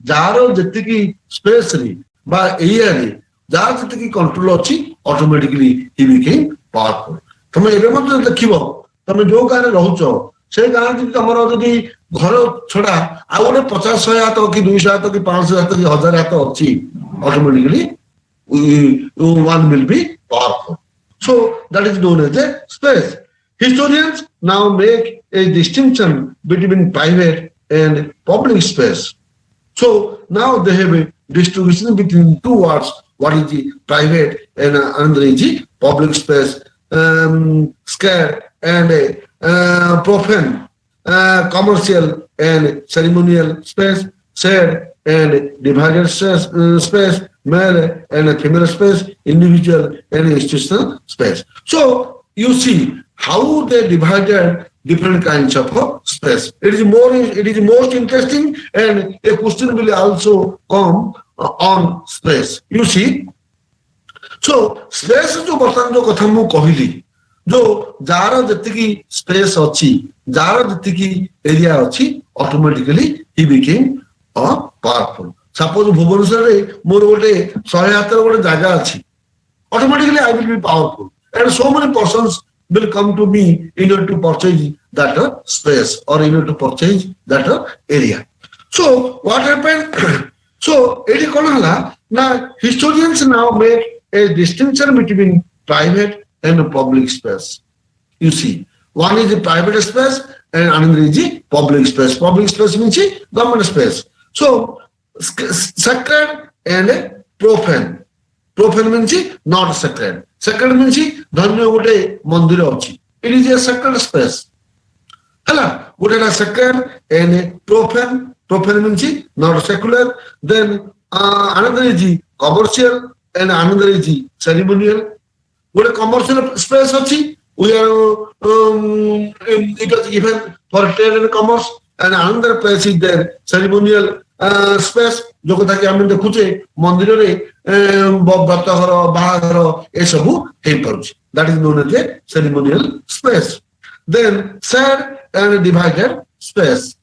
जार जतिकी space रे बा area रे जार जतिकी control अछि automatically ही became powerful. तमे एबे मत देखिबो तमे जो गारे रहउछो से गां जदि तमरो जदि घर छडा आ ओने 50 100 हाथ कि 200 हाथ कि 500 हाथ कि 1000 हाथ अछि automatically one will be powerful. So that is known as a space. Historians now make a distinction between private and public space. So now they have a distinction between two words. What is the private and another is the public space. Scared and profane, commercial and ceremonial space, shared and divided space, male and female space, individual and institutional space. So you see how they divided different kinds of space. It is most interesting, and a question will also come on space. You see, so space जो बर्तमान जो कथा मु कहली जो जार जतिकी space अछि जार जतिकी एरिया अछि ऑटोमेटिकली ही बिकेम पावरफुल. सपोज भुवनेश्वर रे मोर गोटे 100 हाथ गोटे जागा अछि automatically I will be powerful and so many persons will come to me in order to purchase that space or in order to purchase that area. So what happened? So it is called now historians now make a distinction between private and public space. You see, one is the private space and another is the public space. Public space means government space. So sacred and profane. Profane means not sacred. Sacred means धन्य गोटे मंदिर अछि. It is a sacred space. Hala, गोटे ना sacred and profane. Profane means not secular. Then another is commercial and another is ceremonial. गोटे commercial space अछि. We are it was given for trade and commerce, and another place is there ceremonial space जो कथा कि हम देखुचे मंदिर रे व्रत घर बाहाघर ए सबु हे परुछ. That is known as a ceremonial space. Then shared and divided space.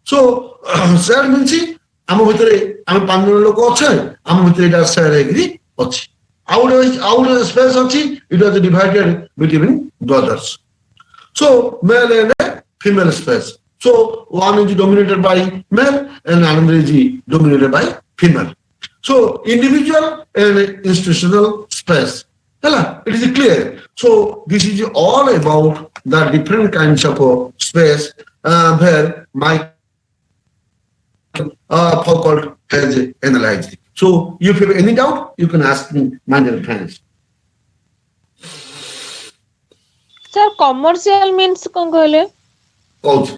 So shared means हम भितरे हम 5 जन लोक अछि हम भितरे एटा शेयर हेगरी अछि. Out space अछि it was divided between brothers. So male and female space. So one is dominated by male and another is dominated by female. So individual and institutional space. It is clear. So this is all about the different kinds of space where my Foucault has analyzed. So if you have any doubt, you can ask me, my dear friends. Sir, commercial means कौन कहले? Also.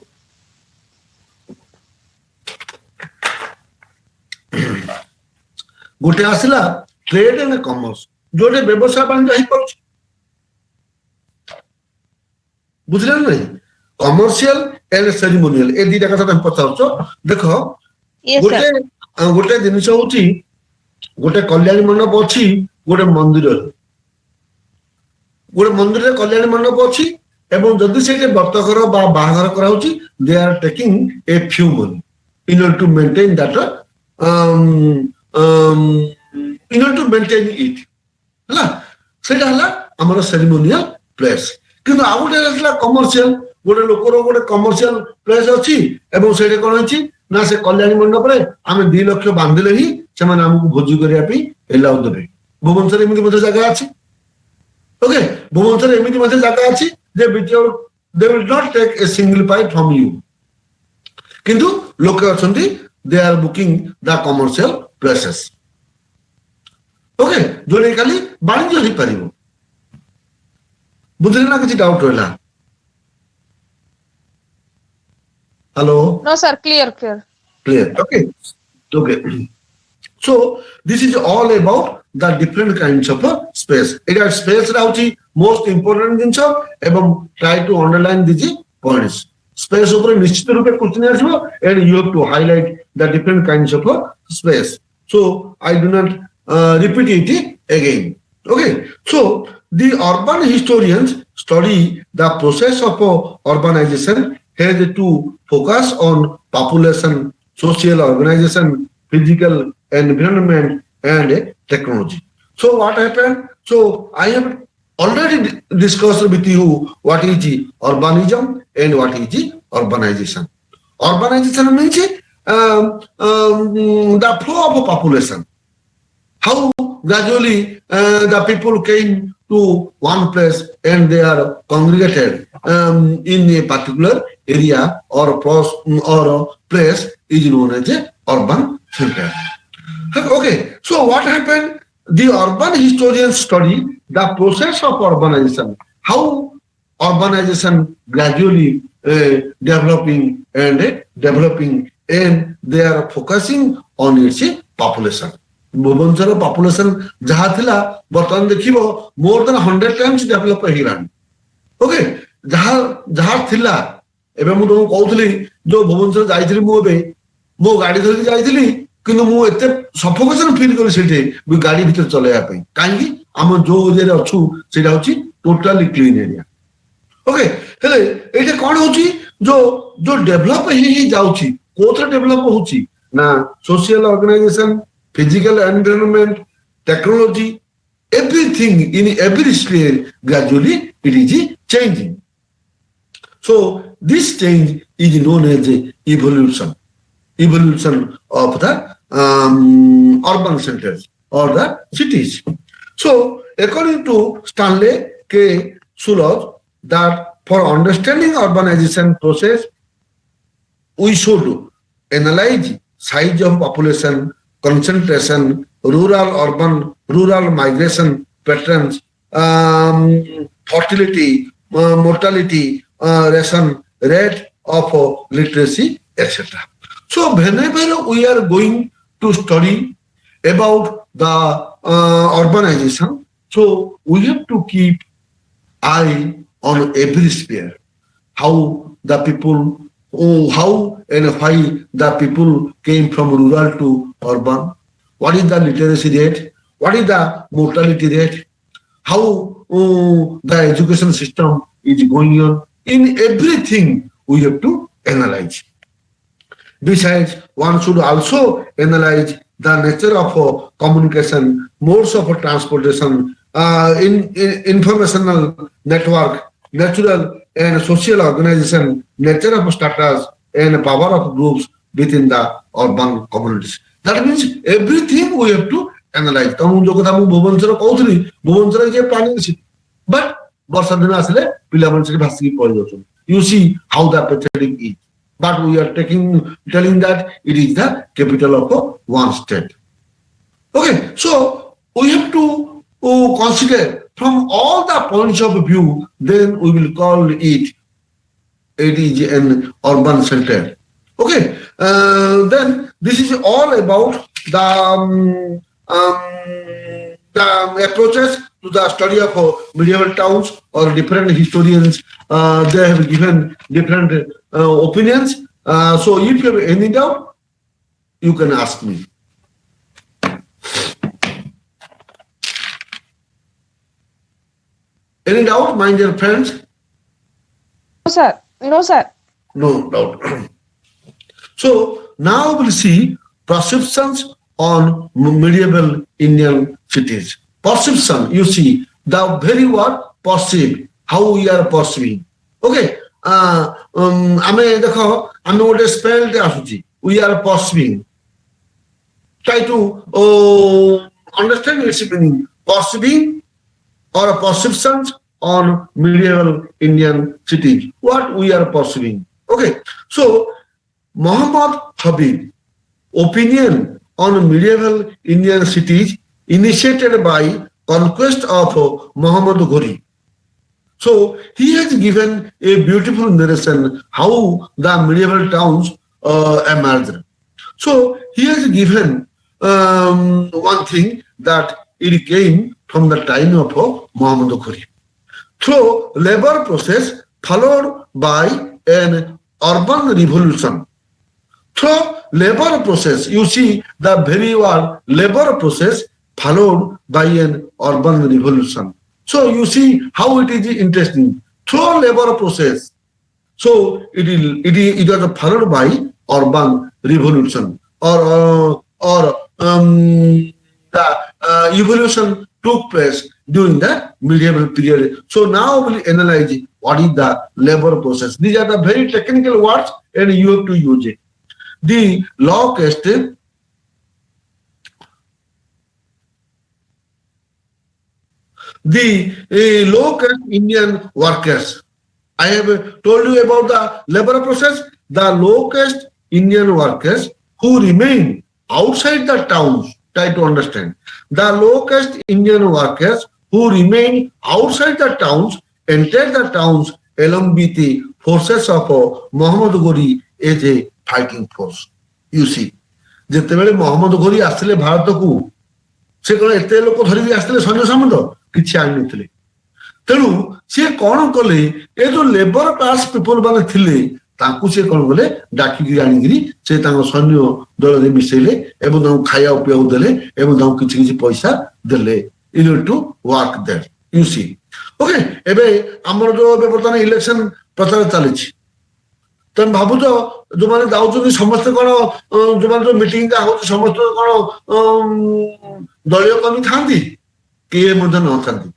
गोटे आसला trade and commerce Jote व्यवसाय वाणिज्य ही पड़छ बुझले नहीं commercial and ceremonial ए दीटा कथा हम पचाउछो देखो गोटे जिनिस होची गोटे कल्याण मंडप अछि गोटे मंदिर रे कल्याण मंडप अछि এবং যদি সেটা ব্রতঘর বা বাহাঘর করা হচ্ছে they are taking a few money in order to maintain that in order to maintain it ହେଲା ସେଇଟା ହେଲା ଆମର ସେରିମୋନିଆଲ ପ୍ଲେସ୍ କିନ୍ତୁ ଆଉ ଗୋଟେ ହେଲା କମର୍ସିଆଲ ଗୋଟେ ଲୋକର ଗୋଟେ କମର୍ସିଆଲ ପ୍ଲେସ୍ ଅଛି ଏବଂ ସେଇଟା କଣ ଅଛି ନା ସେ କଲ୍ୟାଣୀ ମଣ୍ଡପରେ ଆମେ 2 ଲକ୍ଷ ବାନ୍ଧିଲେ ହିଁ ସେମାନେ ଆମକୁ ଭୋଜି କରିବା ପାଇଁ ଏଲାଉ ଦେବେ ଭୁବନେଶ୍ୱରରେ ଏମିତି ମଧ୍ୟ ଜାଗା ଅଛି ଓକେ ଭୁବନେଶ୍ୱରରେ ଏମିତି ମଧ୍ୟ ଜାଗା ଅଛି ଯେ they will not take a single pie from you କିନ୍ତୁ ଲୋକେ ଅଛନ୍ତି they are booking the commercial places okay ଯୋଉଟା ଖାଲି ବାଣିଜ୍ୟ ହେଇପାରିବ ବୁଝିଲେ ନା କିଛି ଡାଉଟ୍ ରହିଲା hello No, sir. Clear, clear. clear okay so this is all about the different kinds of space এটা space রা হচ্ছে most important জিনিস এবং try to underline these points space উপরে নিশ্চিত রূপে কোশ্চেন আসবে and you have to highlight the different kinds of space so I do not repeat it again okay so the urban historians study the process of urbanization has to focus on population social organization physical environment and technology so what happened so I have already discussed with you what is urbanism and what is urbanization urbanization means the flow of population how gradually the people came to one place and they are congregated in a particular area or place is known as a urban center. Okay, so what happened? The urban historians study the process of urbanization, how urbanization gradually developing, and they are focusing on its population. Bhubaneswar population ଯାହା ଥିଲା ବର୍ତ୍ତମାନ ଦେଖିବ ମୋର ଦେନ୍ 100 Times develop ହେଇଗଲାଣି okay ଯାହା ଯାହା ଥିଲା ଏବେ ମୁଁ ତମକୁ କହୁଥିଲି ଯୋଉ ଭୁବନେଶ୍ୱର ଯାଇଥିଲି ମୁଁ ଏବେ ମୋ ଗାଡି ଧରିକି ଯାଇଥିଲି କିନ୍ତୁ ମୁଁ ଏତେ ସଫୋକେସନ ଫିଲ୍ କଲି ସେଠି ଗାଡି ଭିତରେ ଚଲେଇବା ପାଇଁ କାହିଁକି ଆମ ଯୋଉ ଏରିଆରେ ଅଛୁ ସେଇଟା ହଉଛି ଟୋଟାଲି କ୍ଲିନ୍ ଏରିଆ ଓକେ ହେଲେ ଏଇଟା କଣ ହଉଛି ଯୋଉ ଯୋଉ ଡେଭଲପ ହେଇ ଯାଉଛି କୋଉଥିରେ ଡେଭଲପ ହଉଛି ନା social organisation physical environment, technology, everything in every sphere gradually it is changing. So this change is known as evolution of the urban centers or the cities. So according to Stanley K. Sulov, that for understanding urbanization process, we should analyze size of population, concentration, rural migration patterns, fertility, mortality, ration, rate of literacy, etc. So whenever we are going to study about the urbanization, so we have to keep eye on every sphere, how the people how and why the people came from rural to urban, what is the literacy rate, what is the mortality rate, how the education system is going on. In everything we have to analyze. Besides, one should also analyze the nature of communication, modes of transportation, informational network, natural and social organization, nature of status and power of groups within the urban communities. That means everything we have to analyze. ତମକୁ ଯୋଉ କଥା ମୁଁ ଭୁବନେଶ୍ୱର କହୁଥିଲି ଭୁବନେଶ୍ୱରରେ ଯେ planning ଅଛି but ବର୍ଷା ଦିନ ଆସିଲେ ପିଲାମାନେ ସେଠି ଭାସିକି ପଳେଇ ଯାଉଛନ୍ତି. You see how the pathetic is. But we are telling that it is the capital of one state. Okay, so we have to consider from all the points of view, then we will call it is an urban center. Okay, then this is all about the approaches to the study of medieval towns or different historians. They have given different opinions. So if you have any doubt, you can ask me. Any doubt, my dear friends? sir. No, sir. No doubt. So now we'll see perceptions on medieval Indian cities. Perception, you see, the very word perceive, how we are perceiving. Okay. ଆମେ ଦେଖ ଆମେ ଗୋଟେ ସ୍ପେଲଟେ ଆସୁଛି, we are perceiving. Try to understand its meaning. Perceiving or perceptions on medieval Indian cities. What we are perceiving. Okay. So Muhammad Habib opinion on medieval Indian cities initiated by conquest of Muhammad Ghori. So he has given a beautiful narration how the medieval towns emerged. So he has given one thing that it came from the time of Muhammad Ghori. Through labor process followed by an urban revolution. Through labor process, you see the very word labor process followed by an urban revolution. So you see how it is interesting. Through labor process, so it was followed by urban revolution, or the evolution took place during the medieval period. So now we'll analyze what is the labor process. These are the very technical words, and you have to use it. The low caste Indian workers. I have told you about the labor process. The low caste Indian workers who remain outside the towns. Try to understand. The low caste Indian workers who remain outside the towns entered the towns along with the forces of Muhammad Ghori as a fighting force. You see, ଯେତେବେଳେ ମହମ୍ମଦ ଘୋରି ଆସିଥିଲେ ଭାରତକୁ, ସେ କଣ ଏତେ ଲୋକ ଧରିକି ଆସିଥିଲେ ସୈନ୍ୟ ସାମନ୍ତ? କିଛି ଆଣିନଥିଲେ। ତେଣୁ ସିଏ କଣ କଲେ, ଏ ଯୋଉ ଲେବର କ୍ଲାସ ପିପଲ ମାନେ ଥିଲେ ତାଙ୍କୁ ସିଏ କଣ କଲେ, ଡାକିକିରି ଆଣିକିରି ସେ ତାଙ୍କ ସୈନ୍ୟ ଦଳରେ ମିଶେଇଲେ ଏବଂ ତାଙ୍କୁ ଖାଇବା ପିଇବାକୁ ଦେଲେ ଏବଂ ତାଙ୍କୁ କିଛି କିଛି ପଇସା ଦେଲେ in order to work there. You see. Okay, ଏବେ ଆମର ଯୋଉ ଏବେ ବର୍ତ୍ତମାନ ଇଲେକ୍ସନ ପ୍ରଚାର ଚାଲିଛି, ତମେ ଭାବୁଛ ଯୋଉମାନେ ଯାଉଛନ୍ତି ସମସ୍ତେ କଣ, ଯୋଉମାନେ ଯୋଉ ମିଟିଂ ହଉଛି ସମସ୍ତେ କଣ ଦଳୀୟ କର୍ମୀ ଥାନ୍ତି? କିଏ ମଧ୍ୟ ନଥାନ୍ତି।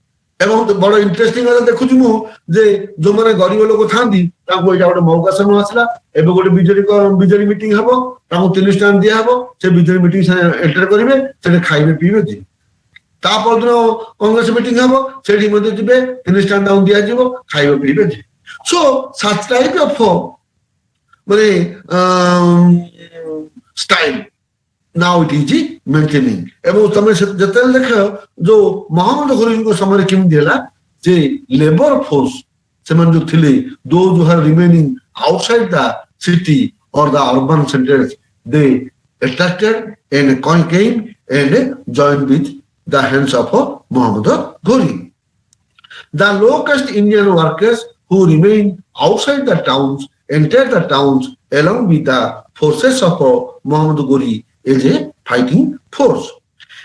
ଏବଂ ବଡ ଇଣ୍ଟରେଷ୍ଟିଂ ଦେଖୁଛି ମୁଁ ଯେ ଯୋଉମାନେ ଗରିବ ଲୋକ ଥାନ୍ତି ତାଙ୍କୁ ଏଇଟା ଗୋଟେ ମୌକା ସମୟ ଆସିଲା, ଏବେ ଗୋଟେ ବିଜେଡି ମିଟିଂ ହବ, ତାଙ୍କୁ 30 ଟଙ୍କା ଦିଆହବ, ସେ ବିଜେଡି ମିଟିଂ ଏଣ୍ଟର କରିବେ, ସେଠି ଖାଇବେ ପିଇବେ ଯିବେ। ତା ପରଦିନ କଂଗ୍ରେସ ମିଟିଂ ହବ, ସେଠି ମଧ୍ୟ ଯିବେ, 30 ଟଙ୍କା ତାଙ୍କୁ ଦିଆଯିବ, ଖାଇବେ ପିଇବେ ଯିବେ। ସୋ such type of ମାନେ style now it is maintaining. ଏବଂ ତମେ ଯେତେବେଳେ ଦେଖ ଯୋଉ ମହମ୍ମଦ ଘୋରିଙ୍କ ସମୟରେ କେମିତି ହେଲା ଯେ ଲେବର ଫୋର୍ସ ସେମାନେ ଯୋଉ ଥିଲେ, those who are remaining outside the city or the urban centers, they attracted and came and joined with the hands of Muhammad Ghori. The low caste Indian workers who remained outside the towns entered the towns along with the forces of Muhammad Ghori as a fighting force.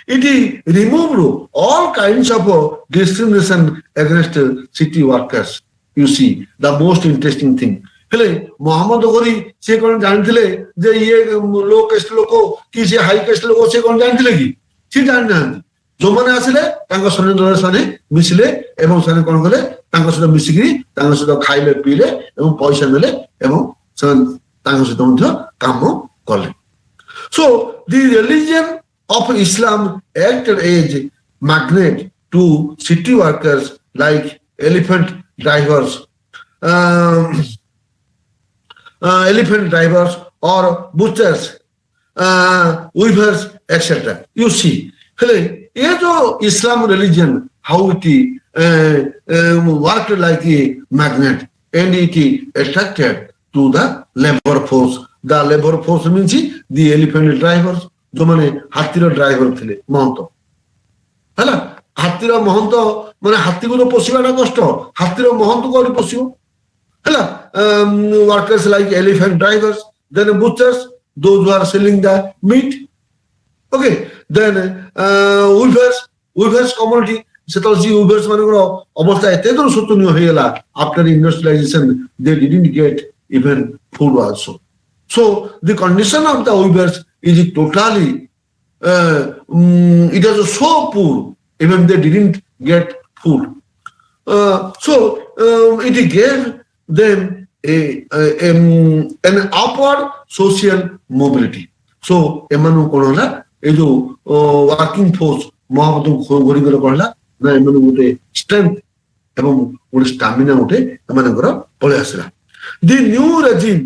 It removed all kinds of discrimination against city workers. You see, the most interesting thing. ହେଲେ ମହମ୍ମଦ ଘୋରି ସେ କଣ ଜାଣିଥିଲେ ଯେ ଇଏ ଲୋ caste ଲୋକ କି ସେ high caste ଲୋକ, ସେ କଣ ଜାଣିଥିଲେ କି? ସେ ଜାଣିନାହାନ୍ତି। ଯୋଉମାନେ ଆସିଲେ ତାଙ୍କ ସୈନ୍ୟ ଦଳରେ ସେମାନେ ମିଶିଲେ ଏବଂ ସେମାନେ କଣ କଲେ, ତାଙ୍କ ସହିତ ମିଶିକିରି ତାଙ୍କ ସହିତ ଖାଇଲେ ପିଇଲେ ଏବଂ ପଇସା ନେଲେ ଏବଂ ସେମାନେ ତାଙ୍କ ସହିତ ମଧ୍ୟ କାମ କଲେ। So the religion of Islam acted as magnet to city workers like elephant drivers or butchers, weavers, etc. You see, ହେଲେ ଏ ଯୋଉ Islam religion, how it worked like a magnet and it attracted to the labor force. The labor force means the elephant drivers, ଯୋଉମାନେ ହାତୀର driver ଥିଲେ, ମହନ୍ତ ହେଲା। ହାତୀର ମହନ୍ତ ମାନେ ହାତୀକୁ ତ ପୋଷିବାଟା କଷ୍ଟ, ହାତୀର ମହନ୍ତ କୋଉଠି ପୋଷିବ ହେଲା। workers like elephant drivers, then butchers, those who are selling the meat, okay, then weavers community, ସେତେବେଳେ ସେ ୟୁଜର୍ସ ମାନଙ୍କର ଅବସ୍ଥା ଏତେ ଦୂର ଶୋଚନୀୟ ହେଇଗଲା after industrialization they didn't get even food also. So the condition of the Uyghurs is totally it was so poor even they didn't get food. It gave them an upward social mobility. So ଏମାନଙ୍କୁ କଣ ହେଲା ଏଇ ଯୋଉ working force ମହାମତକୁ ଘୋରିକର କହିଲା ନା ଏମାନଙ୍କୁ ଗୋଟେ strength ଏବଂ ଗୋଟେ ଷ୍ଟାମିନା ଗୋଟେ ଏମାନଙ୍କର ପଳେଇ ଆସିଲା. The new regime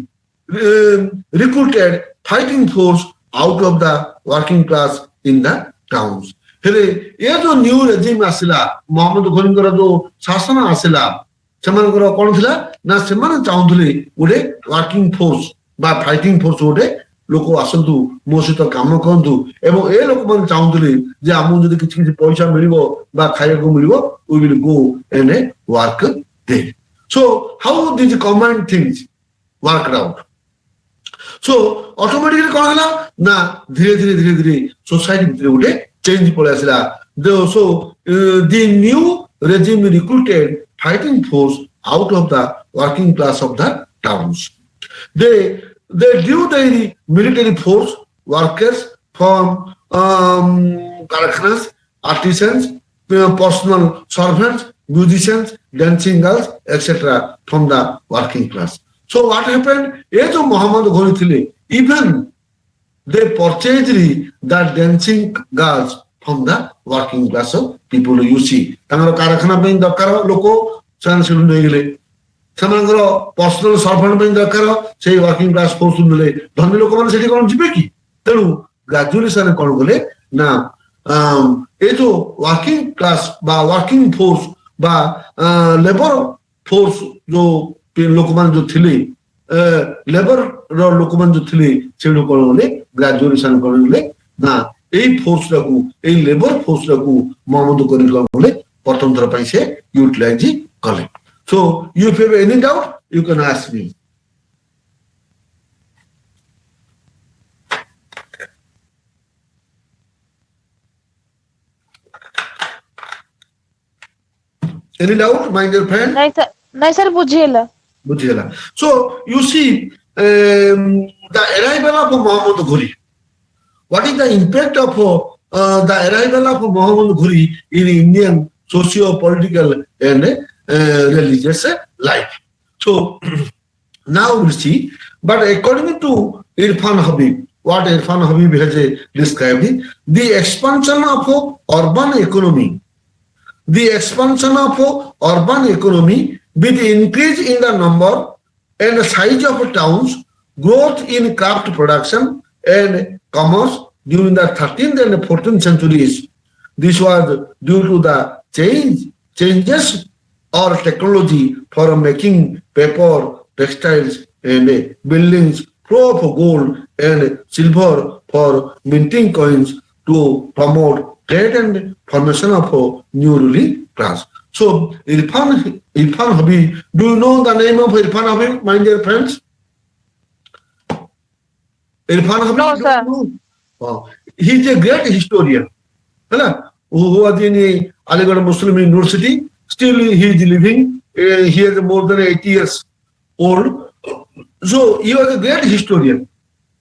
recruited fighting force out of the working class in the towns. ହେଲେ ଏ ଯୋଉ ନ୍ୟୁ ରେଜିମ୍ ଆସିଲା ମହମ୍ମଦ ଘୋରିଙ୍କର ଯୋଉ ଶାସନ ଆସିଲା ସେମାନଙ୍କର କଣ ଥିଲା ନା ସେମାନେ ଚାହୁଁଥିଲେ ଗୋଟେ ୱାର୍କିଂ ଫୋର୍ସ ବା ଫାଇଟିଂ ଫୋର୍ସ ଗୋଟେ ଲୋକ ଆସନ୍ତୁ ମୋ ସହିତ କାମ କରନ୍ତୁ ଏବଂ ଏ ଲୋକମାନେ ଚାହୁଁଥିଲେ ଯେ ଆମକୁ ଯଦି କିଛି କିଛି ପଇସା ମିଳିବ ବା ଖାଇବାକୁ ମିଳିବ we will go and work there. So how these common things worked out? So automatically କଣ ହେଲା ନା ଧୀରେ ଧୀରେ ସୋସାଇଟି ଭିତରେ ଗୋଟେ change ପଳେଇ ଆସିଲା. So the new regime recruited fighting force out of the working class of the towns. They drew their military force workers from karakhanas, artisans, personal servants, musicians, dancing girls, etc. from the working class. So what happened? ये जो मोहम्मद घोरी थे, even they purchased the dancing girls from the working class of people. You see, तांगर कारखाना में दरकार लोको चांद से नहीं गले, सेमानकर पर्सनल सर्वेंट में दरकार से वर्किंग क्लास फोर्स मिले, धनी लोक माने सेठी कोन जिबे की, तेनु ग्रेजुअली साने कोन गले ना ये जो वर्किंग क्लास बा वर्किंग फोर्स बा लेबर फोर्स जो लोक माने जो थिले लेबर रो लोक माने जो थिले सेडो कोन गले ग्रेजुअली साने कोन गले ना এই ফোর্সটাକୁ এই লেবার ফোর্সটাକୁ মোহাম্মদ ঘোরি গলে প্রথম থর ପାଇଁ ସେ ୟୁଟିଲାଇଜ କଲେ. So you if you have any doubt you can ask me. Any doubt my dear friend? नहीं sir बुझिएला. So you see the arrival of Muhammad Ghori. What is the impact of the arrival of Muhammad Ghori in Indian socio-political and religious life? So now we see, but according to Irfan Habib, what Irfan Habib has described, the expansion of urban economy with increase in the number and size of towns, growth in craft production and commerce during the 13th and 14th centuries. This was due to the changes or technology for making paper, textiles and buildings, flow of gold and silver for minting coins to promote trade and formation of a new ruling class. So Irfan Habib, do you know the name of Irfan Habib, my dear friends? Irfan Habib, no, sir. He is a great historian, who was in Aligarh Muslim University. Still, he is living. He is more than 80 years old. So he was a great historian.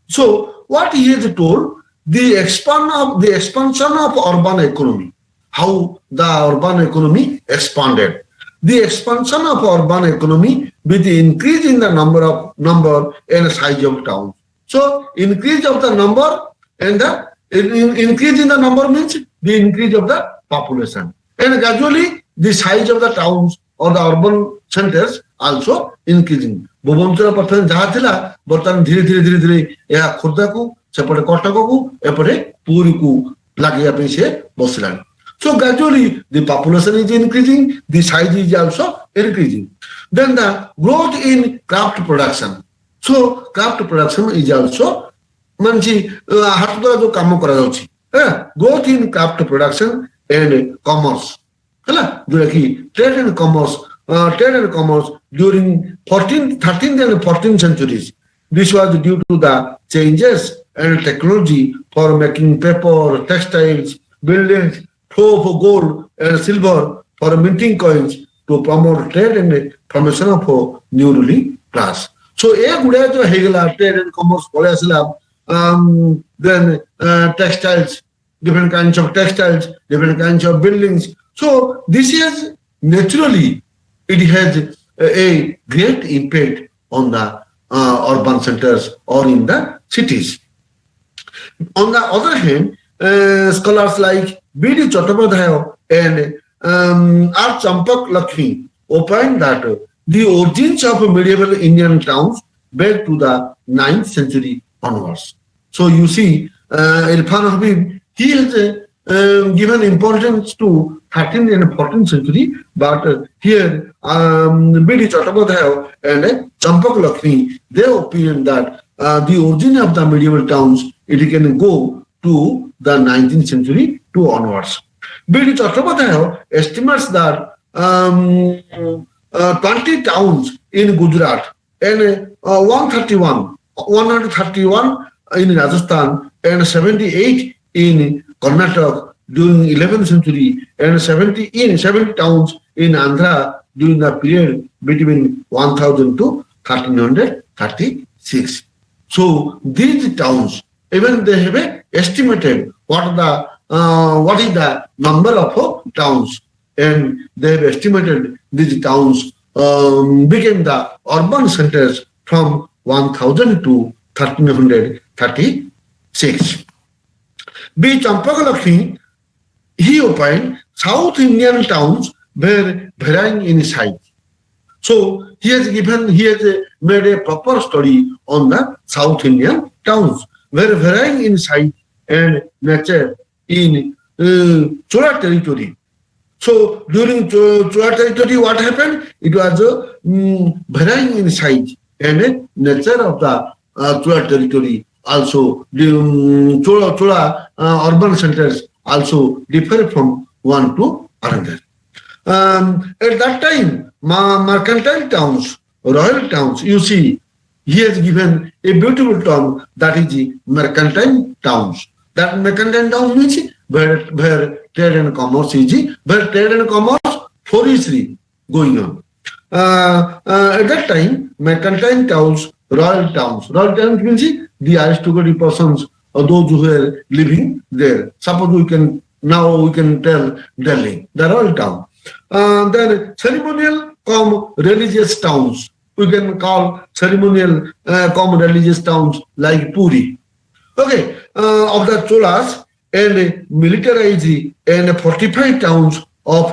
So what he has told, the expansion of urban economy, how the urban economy expanded. The expansion of urban economy with the increase in the number and size of towns. So increase of the number and the increase in the number means the increase of the population, and gradually the size of the towns or the urban centers also increasing. Bhubaneswar प्रथम जहाँ थिला बर्तमान धीरे धीरे यह खोर्धा को सेपटे कटक को एपटे पुरी को लगे पे से बसलानी. So gradually the population is increasing, the size is also increasing. Then the growth in craft production. So craft production is also Mansi हाथ द्वारा जो काम करा जाउची, growth in craft production and commerce, है ना, जो कि trade and commerce during 13th and 14th centuries. This was due to the changes and technology for making paper, textiles, buildings, flow of gold and silver for minting coins to promote trade and formation of a new ruling class. So, a good trade and commerce policy, then textiles, different kinds of textiles, different kinds of buildings. So this is naturally it has a great impact on the urban centers or in the cities. On the other hand, scholars like B.D. Chattopadhyay and R. Champak Lakshmi opine that the origins of medieval Indian towns back to the 9th century onwards. So you see, Irfan Habib, he has given importance to 13th and 14th century, but here B.D. Chattopadhyay and Champak Lakshmi, their opinion that the origin of the medieval towns, it can go to the 19th century to onwards. B.D. Chattopadhyay estimates that 20 towns in Gujarat and 131 in Rajasthan and 78 in Karnataka during 11th century and 70 towns in Andhra during the period between 1000 to 1336. So these towns, even they have estimated what is the number of towns, and they have estimated these towns became the urban centers from 1000 to 1336. B. Champakalakshmi, he opined South Indian towns were varying in size. So he has made a proper study on the South Indian towns, were varying in size and nature in Chola territory. So during Chola territory, what happened? It was varying in size and nature of the Chola territory. Also, the Chola urban centers also differ from one to another. At that time, mercantile towns, royal towns, you see, he has given a beautiful term that is the mercantile towns. That mercantile town means where trade and commerce is, where trade and commerce furiously going on. At that time, mercantile towns, royal towns means the aristocratic persons or those who were living there. Suppose we can tell Delhi, the royal town. Then ceremonial religious towns. We can call ceremonial religious towns like Puri. Okay, of the Cholas and militarized and fortified towns of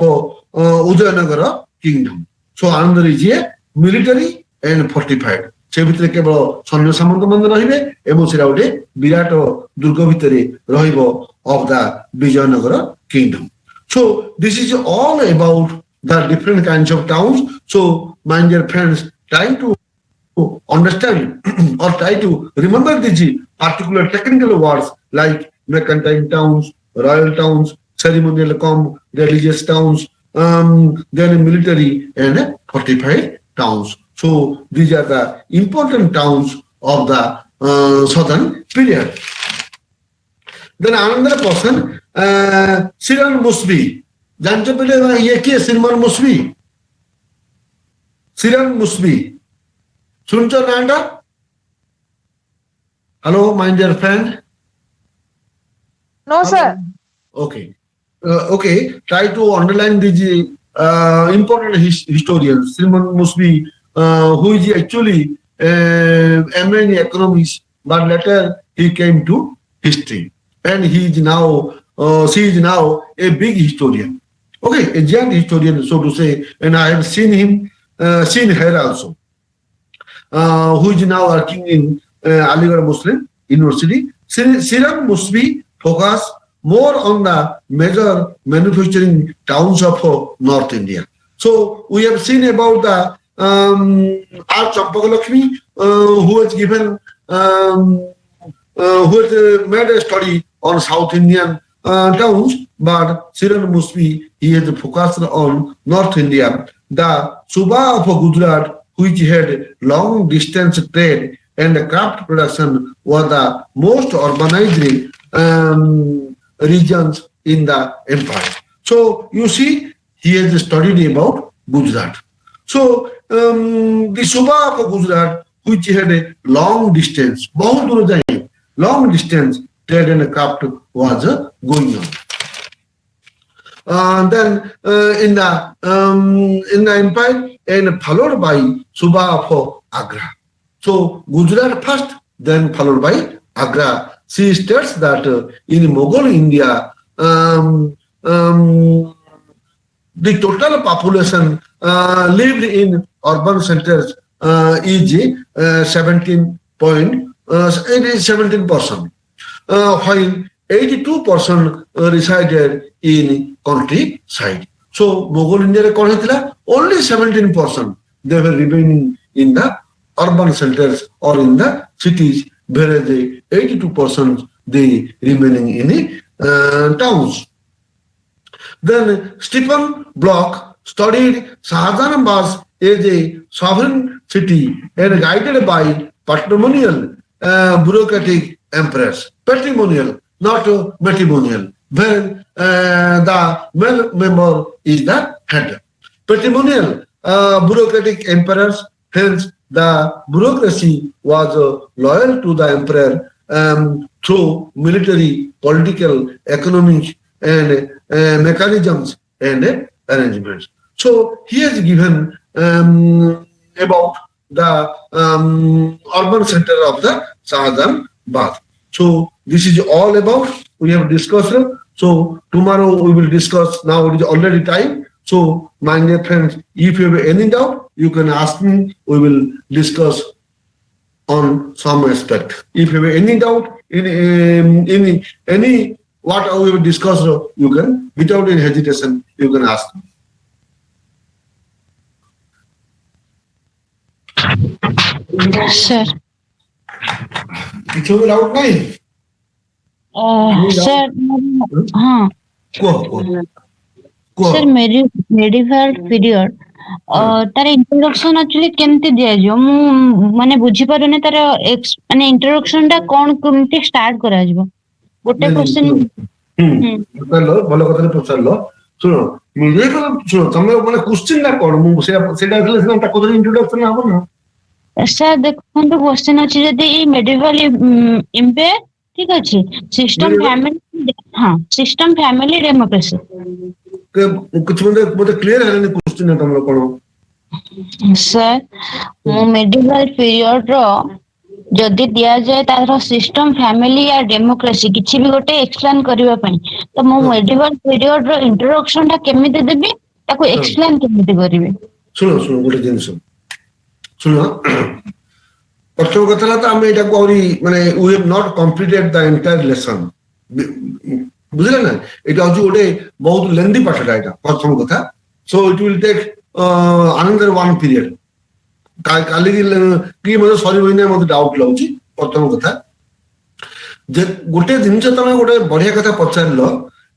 Udayanagara kingdom. So another is a military and fortified. से भितर केवल सैन्य सामंत मान रहिबे एवं सेटा गोटे विराट दुर्ग भितर रहिबो of the Vijayanagara kingdom. So this is all about the different kinds of towns. So my dear friends, try to understand or try to remember these particular technical words like mercantile towns, royal towns, ceremonial religious towns, then military and fortified towns. So these are the important towns of the southern period. Then another person, Siran Musbi. जानते पहले ये क्या सिरमन मुस्बी? सिरन मुस्बी. सुनते हो नांडा? Hello, my dear friend. No, sir. Okay. Okay. Try to underline these important historians. Siran Musbi, who is actually MA in economics, but later he came to history, and he is now she is now a big historian. Okay, a giant historian, so to say, and I have seen her also, who is now working in Aligarh Muslim University. Siran Musbi focus more on the major manufacturing towns of North India. So we have seen about the R. Champakalakshmi, who has given, who has made a study on South Indian towns, but Siran Musbi, he has focused on North India. The Suba of Gujarat, which had long distance trade and craft production, were the most urbanized regions in the empire. So you see, he has studied about Gujarat. So the Subha of Gujarat, which had a long distance, बहुत दूर जाए, long distance trade and craft was going on. Then in the empire and followed by Subha of Agra. So Gujarat first, then followed by Agra. She states that in Mughal India, the total population lived in urban centers is 17%, while 82% resided in countryside. So Mughal India only 17% they were remaining in the urban centers or in the cities, whereas the 82% they remaining in the towns. Then Stephen Bloch studied Shahjahanabad as a sovereign city and guided by patrimonial bureaucratic emperors. Patrimonial, not matrimonial, where the male member is the head. Patrimonial bureaucratic emperors, hence the bureaucracy was loyal to the emperor through military, political, economic, and mechanisms and arrangements. So he has given about the urban center of the Shahjahanabad. So this is all about we have discussed. So tomorrow we will discuss. Now it is already time. So my dear friends, if you have any doubt, you can ask me. We will discuss on some aspect. If you have any doubt in any what we will discuss, you can without any hesitation you can ask me. Sir. কিছু doubt নাই Sir, हाँ. Sir, medieval period तार introduction actually केमती दिया जो मु माने बुझी पारुने तार माने इंट्रोडक्शन टा कोन केमती स्टार्ट करा जिवो गोटे क्वेश्चन ପଚାରିଲ ଭଲ କଥାରେ ପଚାରିଲ ଶୁଣ ମିଡିଏଭାଲ ଶୁଣ ତମେ ମାନେ କ୍ୱେଶ୍ଚିନ୍ ଟା କଣ ମୁଁ ସେଇଟା ଥିଲେ ସିନା ତାକୁ ଧରି ଇଣ୍ଟ୍ରୋଡକ୍ସନ ହବ ନା सर देखंतु क्वेश्चन अछि जदी medieval एम्पायर ठीक अछि सिस्टम फैमिली हां सिस्टम फैमिली डेमोक्रेसी कुछ मुझे क्लियर है नहीं क्वेश्चन है तुम लोग कौन सर मो medieval पीरियड रो जदी दिया जाए तार सिस्टम फैमिली या डेमोक्रेसी किछि भी गोटे एक्सप्लेन करबा पई तो मो medieval पीरियड रो इंट्रोडक्शन ता केमिति देबी ताको एक्सप्लेन केमिति करिवे सुनो सुनो गोटे जिंस सुनो प्रथम कथा तो हम एटा को औरी माने we have not completed the entire lesson बुझले ना एटा होची गोटे बहुत लेंदी पाठटा एटा प्रथम कथा so it will take another one period काली की मते सॉरी होइने मते डाउट लाउची प्रथम कथा जे गोटे जिंस तमे गोटे बढ़िया कथा पचारलो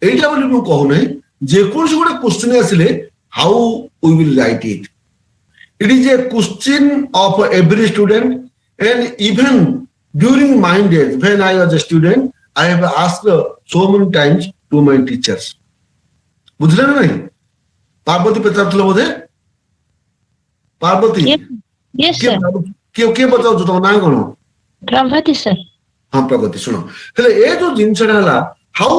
एटा बोली मु कहू नै जे कोन से गोटे क्वेश्चन आसिले how we will write it It is a question of every student, and even during my days when I was a student, I have asked so many times to my teachers. बुझले ना नहीं? पार्वती पचार चलो बोधे? Parvati? Yes sir. क्या बताओ जो तो ना कौनो? प्रभाती sir. हाँ प्रभाती सुनो. हेले ये जो जिंस है how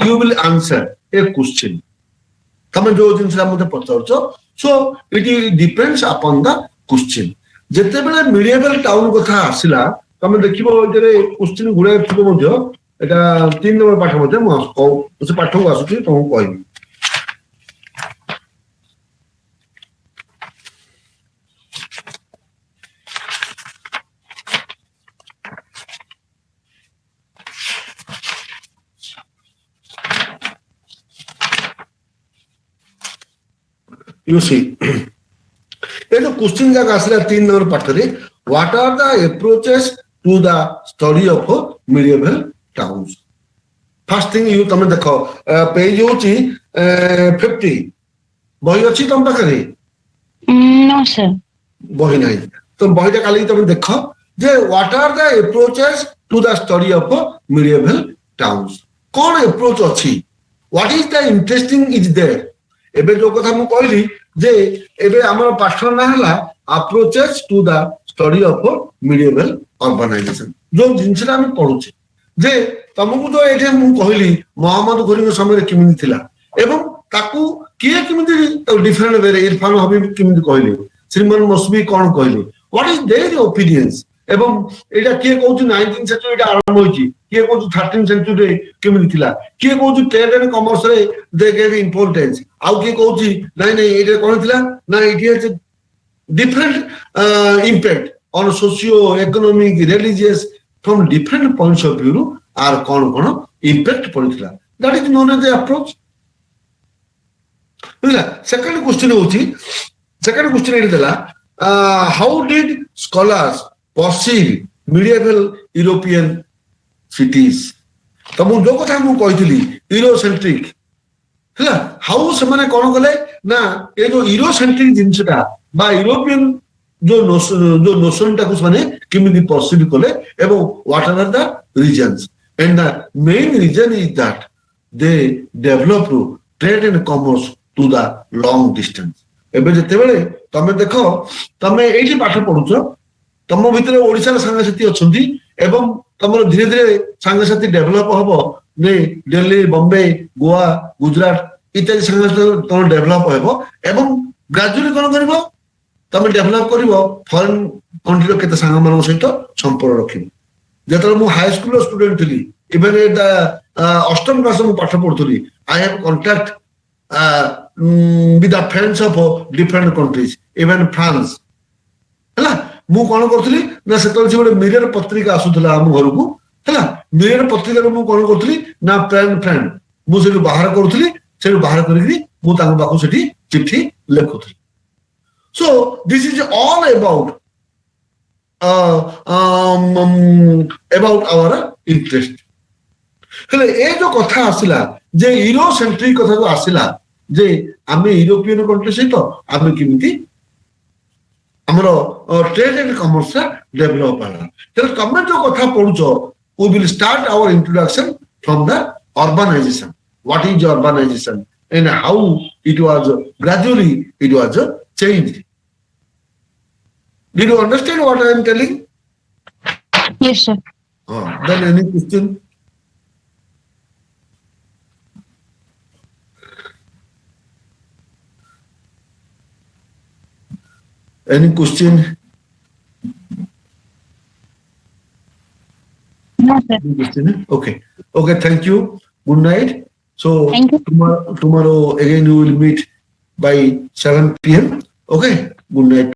you will answer a question. तमें जो जिंस मुझे पचार so it depends upon the question जते बेले medieval town कथा आसिला तमे देखिबो जे क्वेश्चन गुडे थिबो मध्य एटा 3 नंबर पाठ मध्य मु से पाठ को आसुची तो कहबी You see, ये जो क्वेश्चन जाक आसला 3 नंबर पाठ रे what are the approaches to the study of medieval towns first thing you तमे देखो पेज होची 50 बही अछि तम पाखरे नो सर बही नाही तो बहीटा काली तमे देखो जे what are the approaches to the study of medieval towns कौन अप्रोच अच्छी what is the interesting is there एबे जो कथा मु कहली जे एबे हमर पाठर ना हला approaches to the study of medieval urbanisation जो जिनसरा हम पढुचे जे तुमको जो एठे मु कहली मोहम्मद घोरी समय किमिति थिला एवं ताकू किए किमिति डिफरेंट वे इरफान हबीब किमिति कहली श्रीमान मौसमी कौन कहली व्हाट इज देयर ओपिनियंस एवं एटा किए कहू 19th सेंचुरी आरंभ होई किए कहू 13th सेंचुरी केमिति थिला किए कहू ट्रेड एंड कॉमर्स रे दे गेव इंपोर्टेंस आउ किए कहू नहीं नहीं एटा कोन थिला ना it has different impact on socio-economic, religious, from different points of view, are kon impact पड़ता. That is known as the approach. Second question is how did scholars perceive medieval European cities? तब जो कथा मु कहितली Eurocentric ହେଲା how ସେମାନେ कोन कले ना ए जो यूरोसेंट्रिक जिंसटा बा यूरोपियन जो नोशन टाकू माने किमिति परसीव कले एवं what are the reasons and the main reason is that they develop trade and commerce to the long distance एबे जते बेले तमे देखो तमे एठी पाठ पढुछो तम भितरे ओडिसा रे संगसाथी अछंती एवं तमरो धीरे धीरे संगसाथी डेवलप हबो ने दिल्ली बॉम्बे गोवा गुजरात इत्यादि संगसाथी तम डेवलप हेबो एवं ग्रेजुअली कोन करबो तमे डेवलप करिवो फॉरेन कंट्री रो केते संग मानक सहित संपर्क रखिबो जेतले मु हाई स्कूल स्टूडेंट थिली इवन एट अष्टम क्लास मु पाठ पढुथली I have contact with the friends of different countries even France हला मु कोन करथली ना सेतल जे मिरर पत्रिका आसुथला हम घर को हला मिरर पत्रिका रो मु कोन करथली ना फ्रेंड मु से बाहर करथली से बाहर करकरी मु तांग बाकू सेठी चिट्ठी लेखुथली so this is all about our interest हले ए जो कथा आसिला जे यूरोसेंट्रिक कथा जो आसिला जे आमे यूरोपियन कंट्री सहित आमे किमिति हमरो ट्रेड एंड कॉमर्स डेवलप आला तेरे तमे जो कथा पढुचो we will start our introduction from the urbanisation what is urbanisation and how it was gradually it was changed did you understand what I am telling yes sir then any question Any question? No, sir. Okay. Okay, thank you. Good night. So Thank you. tomorrow again we will meet by 7 p.m. Okay. Good night.